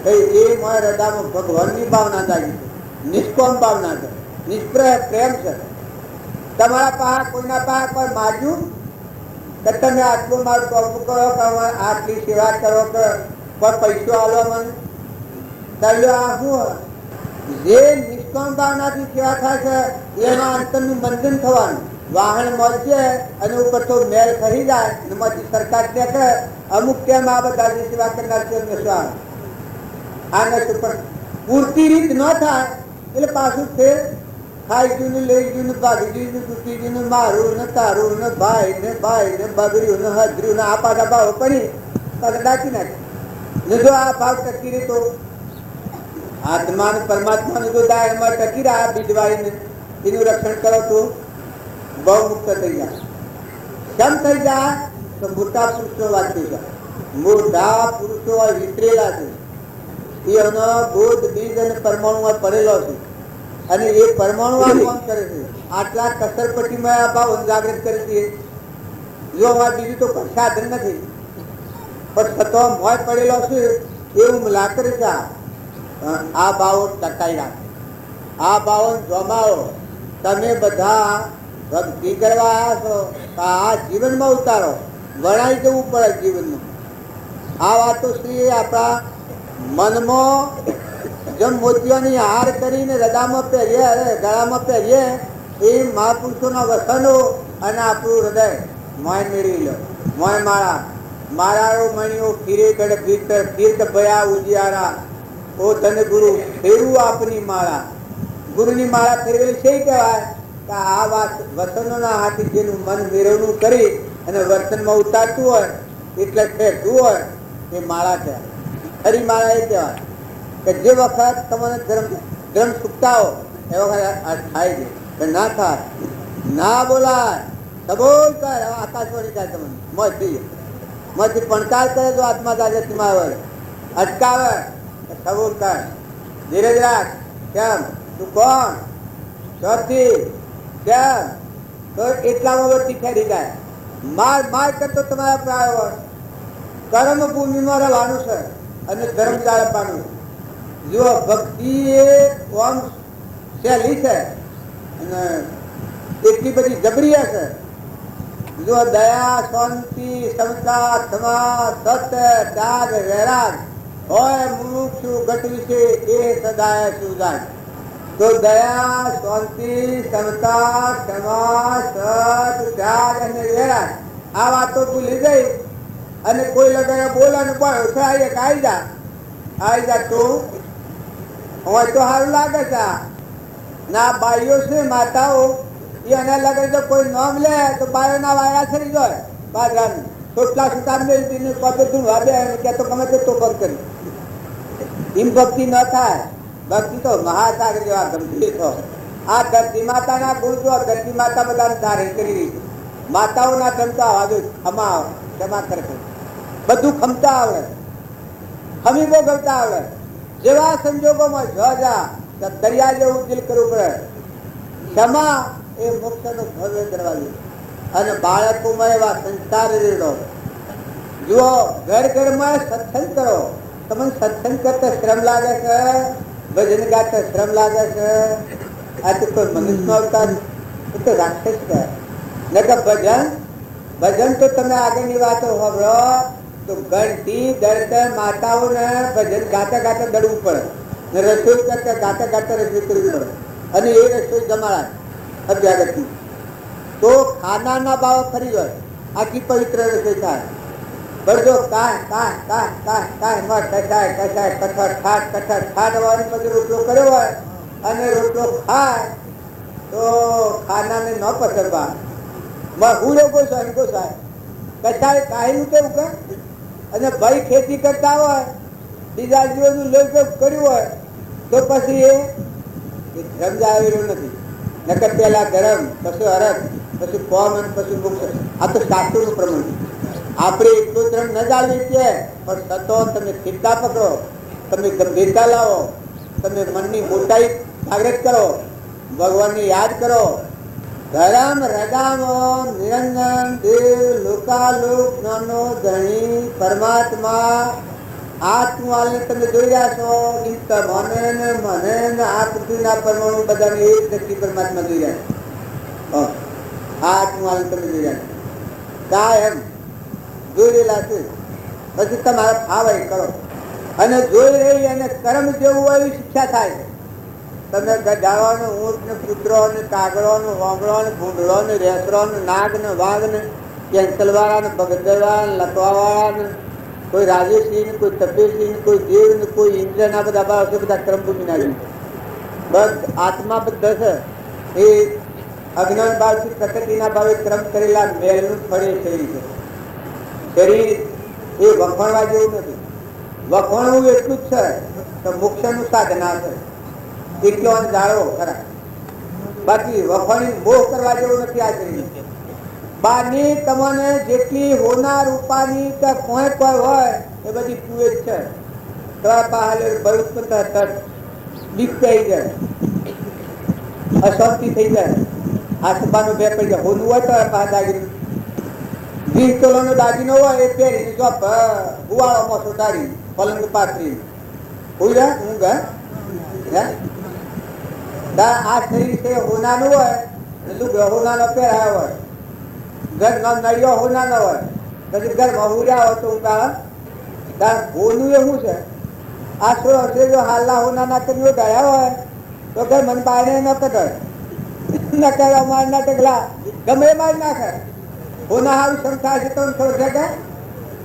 છે એ મારા હૃદયમાં ભગવાનની ભાવના જાગી છે, નિષ્કામ ભાવના છે, નિષ્પ્રય પ્રેમ છે. તમારા પાસે કોઈના પાસે કોઈ માગ્યું કે તમે આટલું મારું ટોપું કરો કે આટલી સેવા કરો કે કોઈ પૈસો આલો મને ચાલ્યો આ શું જે નિષ્કામ ભાવનાથી સેવા થાય છે એમાં અંતરનું બંધન થવાનું. વાહન મળશે અને ઉપર તો મેલ ખરી જાય અને માંથી સરકાર કે અમુક કેમ આ બધા જે સેવા કરનાર છે નશા આ નશું પણ પૂરતી રીત ન થાય એટલે પાછું ફેર ખાઈ ગયું ને લઈ ગયું ને ભાગી ગયું ને તૂટી ગયું ને મારું ને તારું ને ભાઈ ને બગડ્યું ને હજર્યું ને આ પાછા ભાવ પડી પાછા ડાકી નાખે ને જો આ ભાવ ટકી રહે તો આત્મા ને પરમાત્મા ને જો દાયરમાં ટકી રહ્યા બીજવાળીને એનું રક્ષણ કરો તો બહુ મુક્ત થઈ જાય. કેમ થઈ જાય તો મોટા પુરુષો વાંચી જાય. મોટા પુરુષો વિતરેલા છે એનો બોધ બીજ અને પરમાણુમાં પડેલો છે અને એ પરમાણુ આ કામ કરે છે. આટલા કસરપટ્ટીમાં આ ભાવ જાગૃત કરે છે. જો અમારે બીજું તો સાધન નથી પણ છતો મોય પડેલો છે એવું મિલા કરે છે. આ ભાવો ટકાઈ રાખે, આ ભાવો જમાવો. તમે બધા ભક્તિ કરવા આવ્યા છો આ જીવનમાં ઉતારો, વણાઈ જવું પડે જીવનમાં. આ વાતો શ્રી આપણા મનમાં જેમ મોતીઓની હાર કરીને હૃદયમાં પહેરીએ ગળામાં પહેરીએ એ મહાપુરુષોના વસનો અને આપણું હૃદય મોય મેળવી લો. મોય માળા માળાઓ મણીઓ ફીરે ગઢ ભીતર ફીર્ત ભયા ઉજિયારા ઓ તને ગુરુ ફેરવું આપની માળા. ગુરુની માળા ફેરવેલી છે કહેવાય કે આ વાત વસનોના હાથી જેનું મન મેળવણું કરી અને વર્તનમાં ઉતારતું હોય એટલે ફેરતું હોય એ માળા કહેવાય. ખરી માળા એ કહેવાય કે જે વખત તમને ધર્મ ચૂકતા હો એ વખત થાય છે કે ના થાય ના બોલાય સબોલ કર. આકાશવાણી થાય તમને મથી પણકાર કરે તો આત્મા જાગૃતિમાં આવે, અટકાવે સબોલ કર, ધીરજ રાખ. કેમ તું કોણ ચોથી કેમ તો એટલામાં વચ્ચે ફેરી જાય. માર કરતો તમારા પ્રાય કર્મ ભૂમિમાં રહેવાનું છે અને ધર્મ જાળવવાનું. જો ભક્તિ એ કોમ સહેલી છે અને એટલી બધી જબરી છે. જો દયા શાંતિ સમતા ક્ષમા સત્ય ત્યાગ વૈરાગ હોય મુક્ષુ ઘટ વિશે એ સદાય સુજાય. તો દયા શાંતિ સમતા ક્ષમા સત ત્યાગ અને વૈરાગ આ વાતો ભૂલી ગઈ અને કોઈ લગાયા બોલાનું પણ આવી જા તો હોય તો સારું લાગે છે. ના બાઈઓ છે માતાઓ એને લાગે તો કોઈ નામ લે તો બાયો ના વાયા થઈ જાય બાજરાનું ટોટલા સુતાર મેળવીને પગે તું વાબે કે તો ગમે તે તો ભક્ત કરી એમ ભક્તિ ન થાય. ભક્તિ તો મહાસાગર જેવા ગંભીર થો. આ ધરતી માતાના ગુણ જો ધરતી માતા બધાને ધારણ કરી રહી છે. માતાઓના ક્ષમતા આવજો ક્ષમા કરે બધું ખમતા આવડે, ખમી ભોગવતા આવડે. જેવા સંજોગોમાં જા દરિયા જેવું દિલ કરવું પડે. ક્ષમા એ મોક્ષનો ભવ્ય દરવાજો અને બાળકોમાં એવા સંસ્કાર રેડો. જુઓ ઘર ઘરમાં સત્સંગ કરો. તમને સત્સંગ કરતા શ્રમ લાગે છે, ભજન ગાતા શ્રમ લાગે છે. આ તો કોઈ મનુષ્યનો અવતાર તો રાક્ષસ છે. નકર ભજન તો તમે આગળની વાતો સાંભળો તો ઘરથી દર્દ માતાઓને ભજન ગાતા ગાતા દડવું પડે ને રસોઈ કરતા ગાતા ગાતા રસોઈ કરવી પડે અને એ રસોઈ જમાડાય અભ્યાગતની તો ખાનાના ભાવ ફરી જાય આખી પવિત્ર રસોઈ થાય. બળજો કઠાટ હોવાની પછી રોટલો કર્યો હોય અને રોટલો ખાય તો ખાનાને ન પસરવા હું લોકો ગોસાય કચાય કાયનું કેવું કે અને ભાઈ ખેતી કરતા હોય બીજા જીવોનું લોહી કર્યું હોય તો પછી એ સમજાવેલું નથી. નકર પેલા ધર્મ, પછી અરથ, પછી કોમ અને પછી મોક્ષ. આ તો શાસ્ત્રનું પ્રમાણ. આપણે એટલું ધર્મ ન જાળવી છે, પણ સતો તમે ચિંતા પકડો, તમે ગંભીરતા લાવો, તમે મનની મોટાઈ જાગૃત કરો, ભગવાનને યાદ કરો. ધર્મ હૃદયનો નિરંજન દેવ લોકાલોક જ્ઞાનો ધણી પરમાત્મા આત્માને તમે જોઈ રહ્યા છો. મને આ પૃથ્વીના પરમાણુ બધાને એક શક્તિ પરમાત્મા જોઈ રહ્યા છે. આત્માને તમે જોઈ રહ્યા છો, કાયમ જોઈ રહેલા છે. પછી તમારા ભાવ કરો અને જોઈ રહી અને કર્મ જેવું હોય એવી શિક્ષા થાય. તમે ગધાડો, ઊંટ ને કૂતરો ને કાગડો ને વાંગડો ને ભૂંડળો ને રેસરો ને નાગ ને વાઘ ને કેન્સલ વાળા ને બગદરવાળા ને લખવા વાળા ને કોઈ રાજેશી ને કોઈ તપેશી ને કોઈ દેવ ને કોઈ ઇન્દ્ર ના બધા ભાવ બધા ક્રમ ભૂમી નાખી. બસ આત્મા બધા છે એ અજ્ઞાન ભાવથી પ્રકૃતિના ભાવે ક્રમ કરેલા મેલનું ફળે શરીર છે. શરીર એ વખોણવા જેવું નથી. વખોણવું એટલું જ છે તો મોક્ષનું સાધના છે. એટલો જાળવો ખરા, બાકી વખોણી મોહ કરવા જેવું નથી. આ શરીર બારની તમને જેટલી હોનાર રૂપાની કે કોઈ કોઈ હોય એ બધી કુએ જ છે. બીક થઈ જાય, અશાંતિ થઈ જાય, આસપાનો બે પડી જાય. હોનું હોય તો પાસે દાગીનો 20 તોલાનો દાગીનો હોય એ પહેરીને ગુવાળોમાં સુધારી પલંગ પાથરી હું આ શરીર છે હોનાનું હોય, લુગડો હોનાનો પહેરાયો હોય, ઘરનો નળિયો હોનાનો હોય, પછી ઘરમાં હુર્યા હોય તો હોનું એવું છે. આ શું જો હાલના હોનાના તમે ગયા હોય તો ઘર મન પાડે ન કઢે ન કરે માર ના ટકલા ગમે માર નાખે. હોના હારું સંસ્થા છે તો છોડશે કે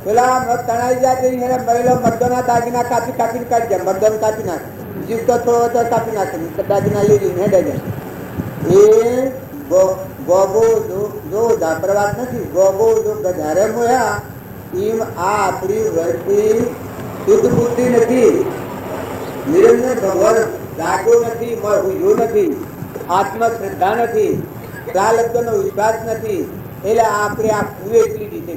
પેલા તણાઈ જાય મહિલો મર્દોના દાગીના કાપી કાપીને કાઢી જાય. મર્દોને કાપી નાખે, જીવતો થોડો તો કાપી નાખે, દાગીના લીધી હેડે જાય. એ ગોગો જો દાપરવાત નથી. ગોગો જો ગધારે મોયા એમ આ આપણી વળતી શુદ્ધ બુદ્ધિ નથી. નિરંજન ભગવાન જાગો નથી, હું નથી, આત્મશ્રદ્ધા નથી, પ્રાલબ્ધનો વિશ્વાસ નથી. એટલે આપણે આ કુવેટ લીધી છે.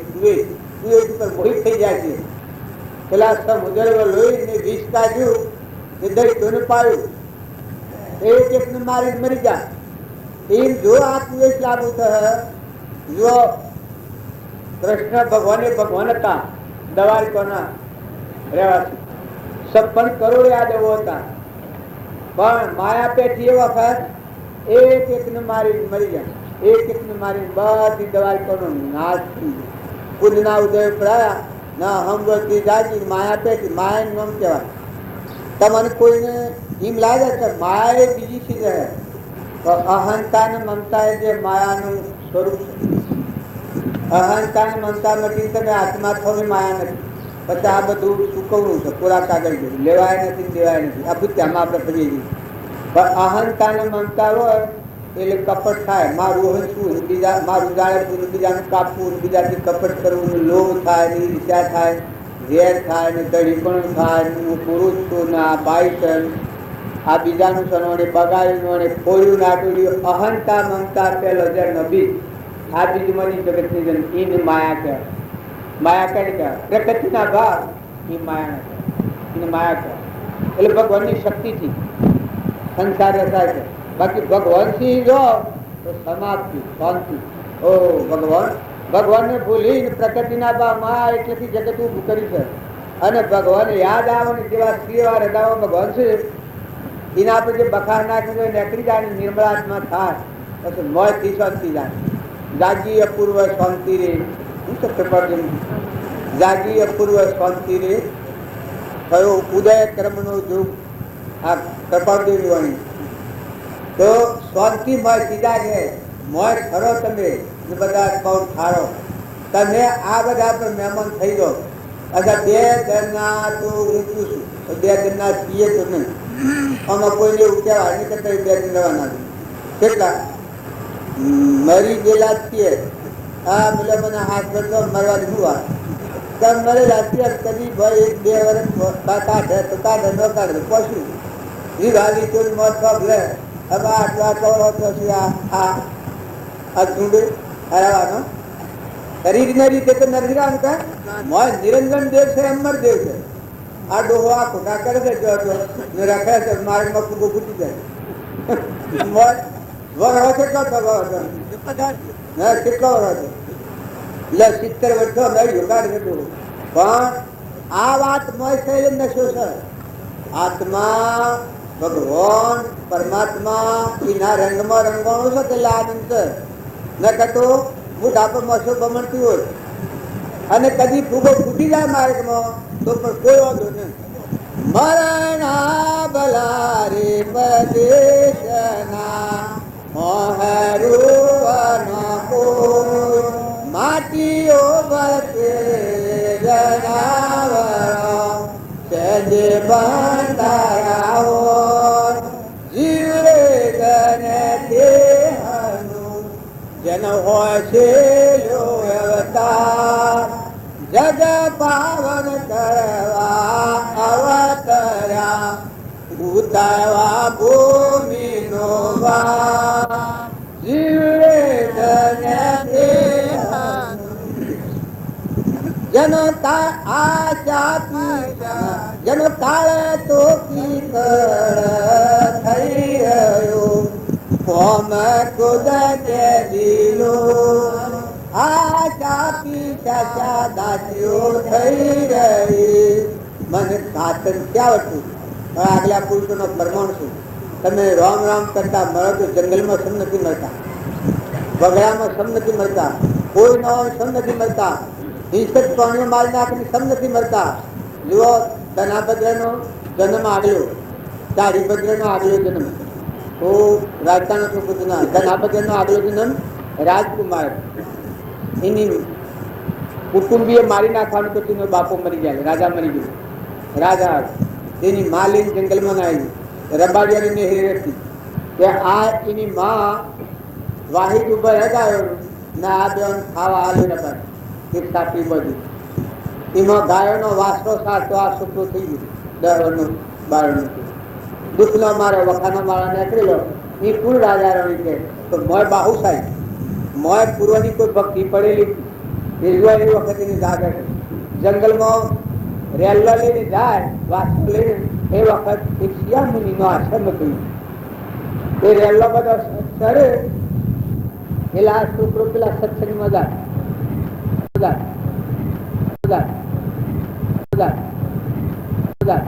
કુવેટ ઉપર મોહિત થઈ જાય છે. પેલા સમુદ્ર લોહીને વિષ કાઢ્યું, દરિદ્રને પાડ્યું, એકને મારી મરી જાય. એમ જો આ કુવેટ લાગુ થશે. જો કૃષ્ણ ભગવાન હતા, દ્વારકાના રહેવાસી, 56 કરોડ યાદવો હતા, પણ માયા પેઠી એ વખત એકને મારી મરી જાય. એકને મારી બધી દ્વારકાનો નાશ થઈ જાય. પુનના ઉદય પડાયા ના હમવતી જાજી માયા પેઠી. માયા નામ કહેવાય. તમને કોઈને એમ લાગે કે માયા એ બીજી ચીજ રહે, અહંતા ને મમતા એ જે માયાનું સ્વરૂપ છે. અહંતા ને મમતા નથી, તમે આત્મા થો માયા નથી. પછી આ બધું ચૂકવવું છે, પૂરા કાગળ જેવું, લેવાય નથી દેવાય નથી. આ ભૂત્યામાં આપણે ફરી જઈએ. પણ અહંતા ને મમતા હોય એટલે કપટ થાય. મારું હસવું, મારું જાળવવું, બીજાનું કાપવું, બીજાથી કપટ કરવું, લોભ થાય, ઈર્ષ્યા થાય, ઝેર થાય ને દળીપણું થાય. હું પુરુષ છું ને આ ભાઈ છે, આ બીજાનું સનોને બગાડ્યું ને ખોયું નાટું. અહંતા મમતા પેલો જે નબી આ બીજું મની જગતની જન એને માયા કહેવાય. માયા કઈ કહેવાય? પ્રકૃતિના ભાવ એ માયા કહેવાય, એને માયા કહેવાય. એટલે ભગવાનની શક્તિથી સંસાર રચાય છે. બાકી ભગવાનથી જો તો સમાપ્તિ, શાંતિ. ઓ ભગવાનને ભૂલીને પ્રકૃતિના ભાવ માં એટલેથી જગત ઉભું કર્યું છે. અને ભગવાન યાદ આવે ને જેવા શ્રીવા હૃદયમાં ભગવાન છે એના આપણે જે બખાર નાખી નીકળી જાય, નિર્મળાત્મા થાય, પછી મોયથી શાંતિ જાય. જાગી અપૂર્વ શાંતિ રે, જાગી અપૂર્વ શાંતિ રે થયો ઉદય કર્મનો યુગ. આ કૃપાદેવી વાણી તો શાંતિ મોય સીધા છે. મોય ખરો તમે બધા બહુ ઠારો. તમે આ બધા પર મહેમાન થઈ જાઓ. અચ્છા 2 જણના તો હું છું, 2 જણના પીએ તો નહીં. આમાં કોઈને એવું કહેવાય નહીં કે 2 જણ રહેવાના કેટલા મરી ગયેલા છીએ. હા બોલે મને હાથ ભરતો મરવા જુવા તમે મરેલા છીએ. કદી ભાઈ 1-2 વર્ષ કાઢે તો કાઢે ન કાઢે પશુ એ વાલી કોઈ મોત પગ લે હવે આટલા ચોરો પછી આ ઝુંડ હરાવાનો શરીરના રીતે તો નથી રામતા મોય નિરંજન દેવ છે અમર દેવ છે આ ડોહો આ ખોટા કરે છે ને રાખે છે માર્ગમાં ફૂગો ફૂટી જાય મોય વર કેટલો થવો હતો કેટલો વર હતો એટલે 70 વર્ષો નહીં યોગાડ હતું પણ આ વાત મોય થયેલી નશો છે આત્મા ભગવાન પરમાત્મા એના રંગમાં રંગવાનું છે એટલે આનંદ છે ન કહેતો બુઢાપો મસો બમણતી હોય અને કદી ફૂગો ફૂટી જાય માર્ગમાં તો પણ કોઈ વાંધો નહીં મરણા બલારે પ્રદેશના માટીઓ બસે જનાવર સજે બંધાયા જીવે ગને દેહનું જન હોય છે અવતાર જગ પાવન કરવા અવતર્યા ઉતારવા ભૂમિનો વા જીવે ગને દેહનું જનતા આશા જનતાળે તો કીકળ થઈ રહ્યો કોમ કુદ કે દિલો આશા પીછા દાસીઓ થઈ રહી મને ખાતર ક્યાં હતું આગલા પુરુષોનો પ્રમાણ છું તમે રામ રામ કરતા મળો તો જંગલમાં સમ નથી મળતા બગડામાં સમ નથી મળતા કોઈ ન હોય સમ નથી મળતા હિંસક પ્રાણીઓ મારી નાખીને સમ નથી મળતા જુઓ ધનાભદ્રનો જન્મ આગલો ચારીભદ્રનો આગલો જન્મ તો રાજસ્થાન સુપુત્રના ધનાભદ્રનો આગલો જન્મ રાજકુમાર એની કુટુંબીએ મારી નાખવાનું તો તેનો બાપો મરી ગયા રાજા મરી ગયો રાજા તેની મા લઈને જંગલમાં ના આવી રબાડિયાની નેહરી હતી કે આ એની મા વાહિદ ઉપર હતા ના આ બેન ખાવા આલુ નતા એક સાચી બધું એમાં ગાયોનો વાસરો સાચો આ છોકરો થઈ ગયો 10 વર્ષનું 12 દુઃખનો મારો વખાનો માળા નીકળેલો એ કુલ રાજા રણી છે તો મોય બાહુ સાહેબ મોય પૂર્વની કોઈ ભક્તિ પડેલી એ વખત એની જાગે જંગલમાં રેલવા લઈને જાય વાસરો લઈને એ વખત એક શિયા મુનિનો આશ્રમ હતું એ રેલવા બધા ચડે એટલે આ છોકરો પેલા સત્સંગમાં જાય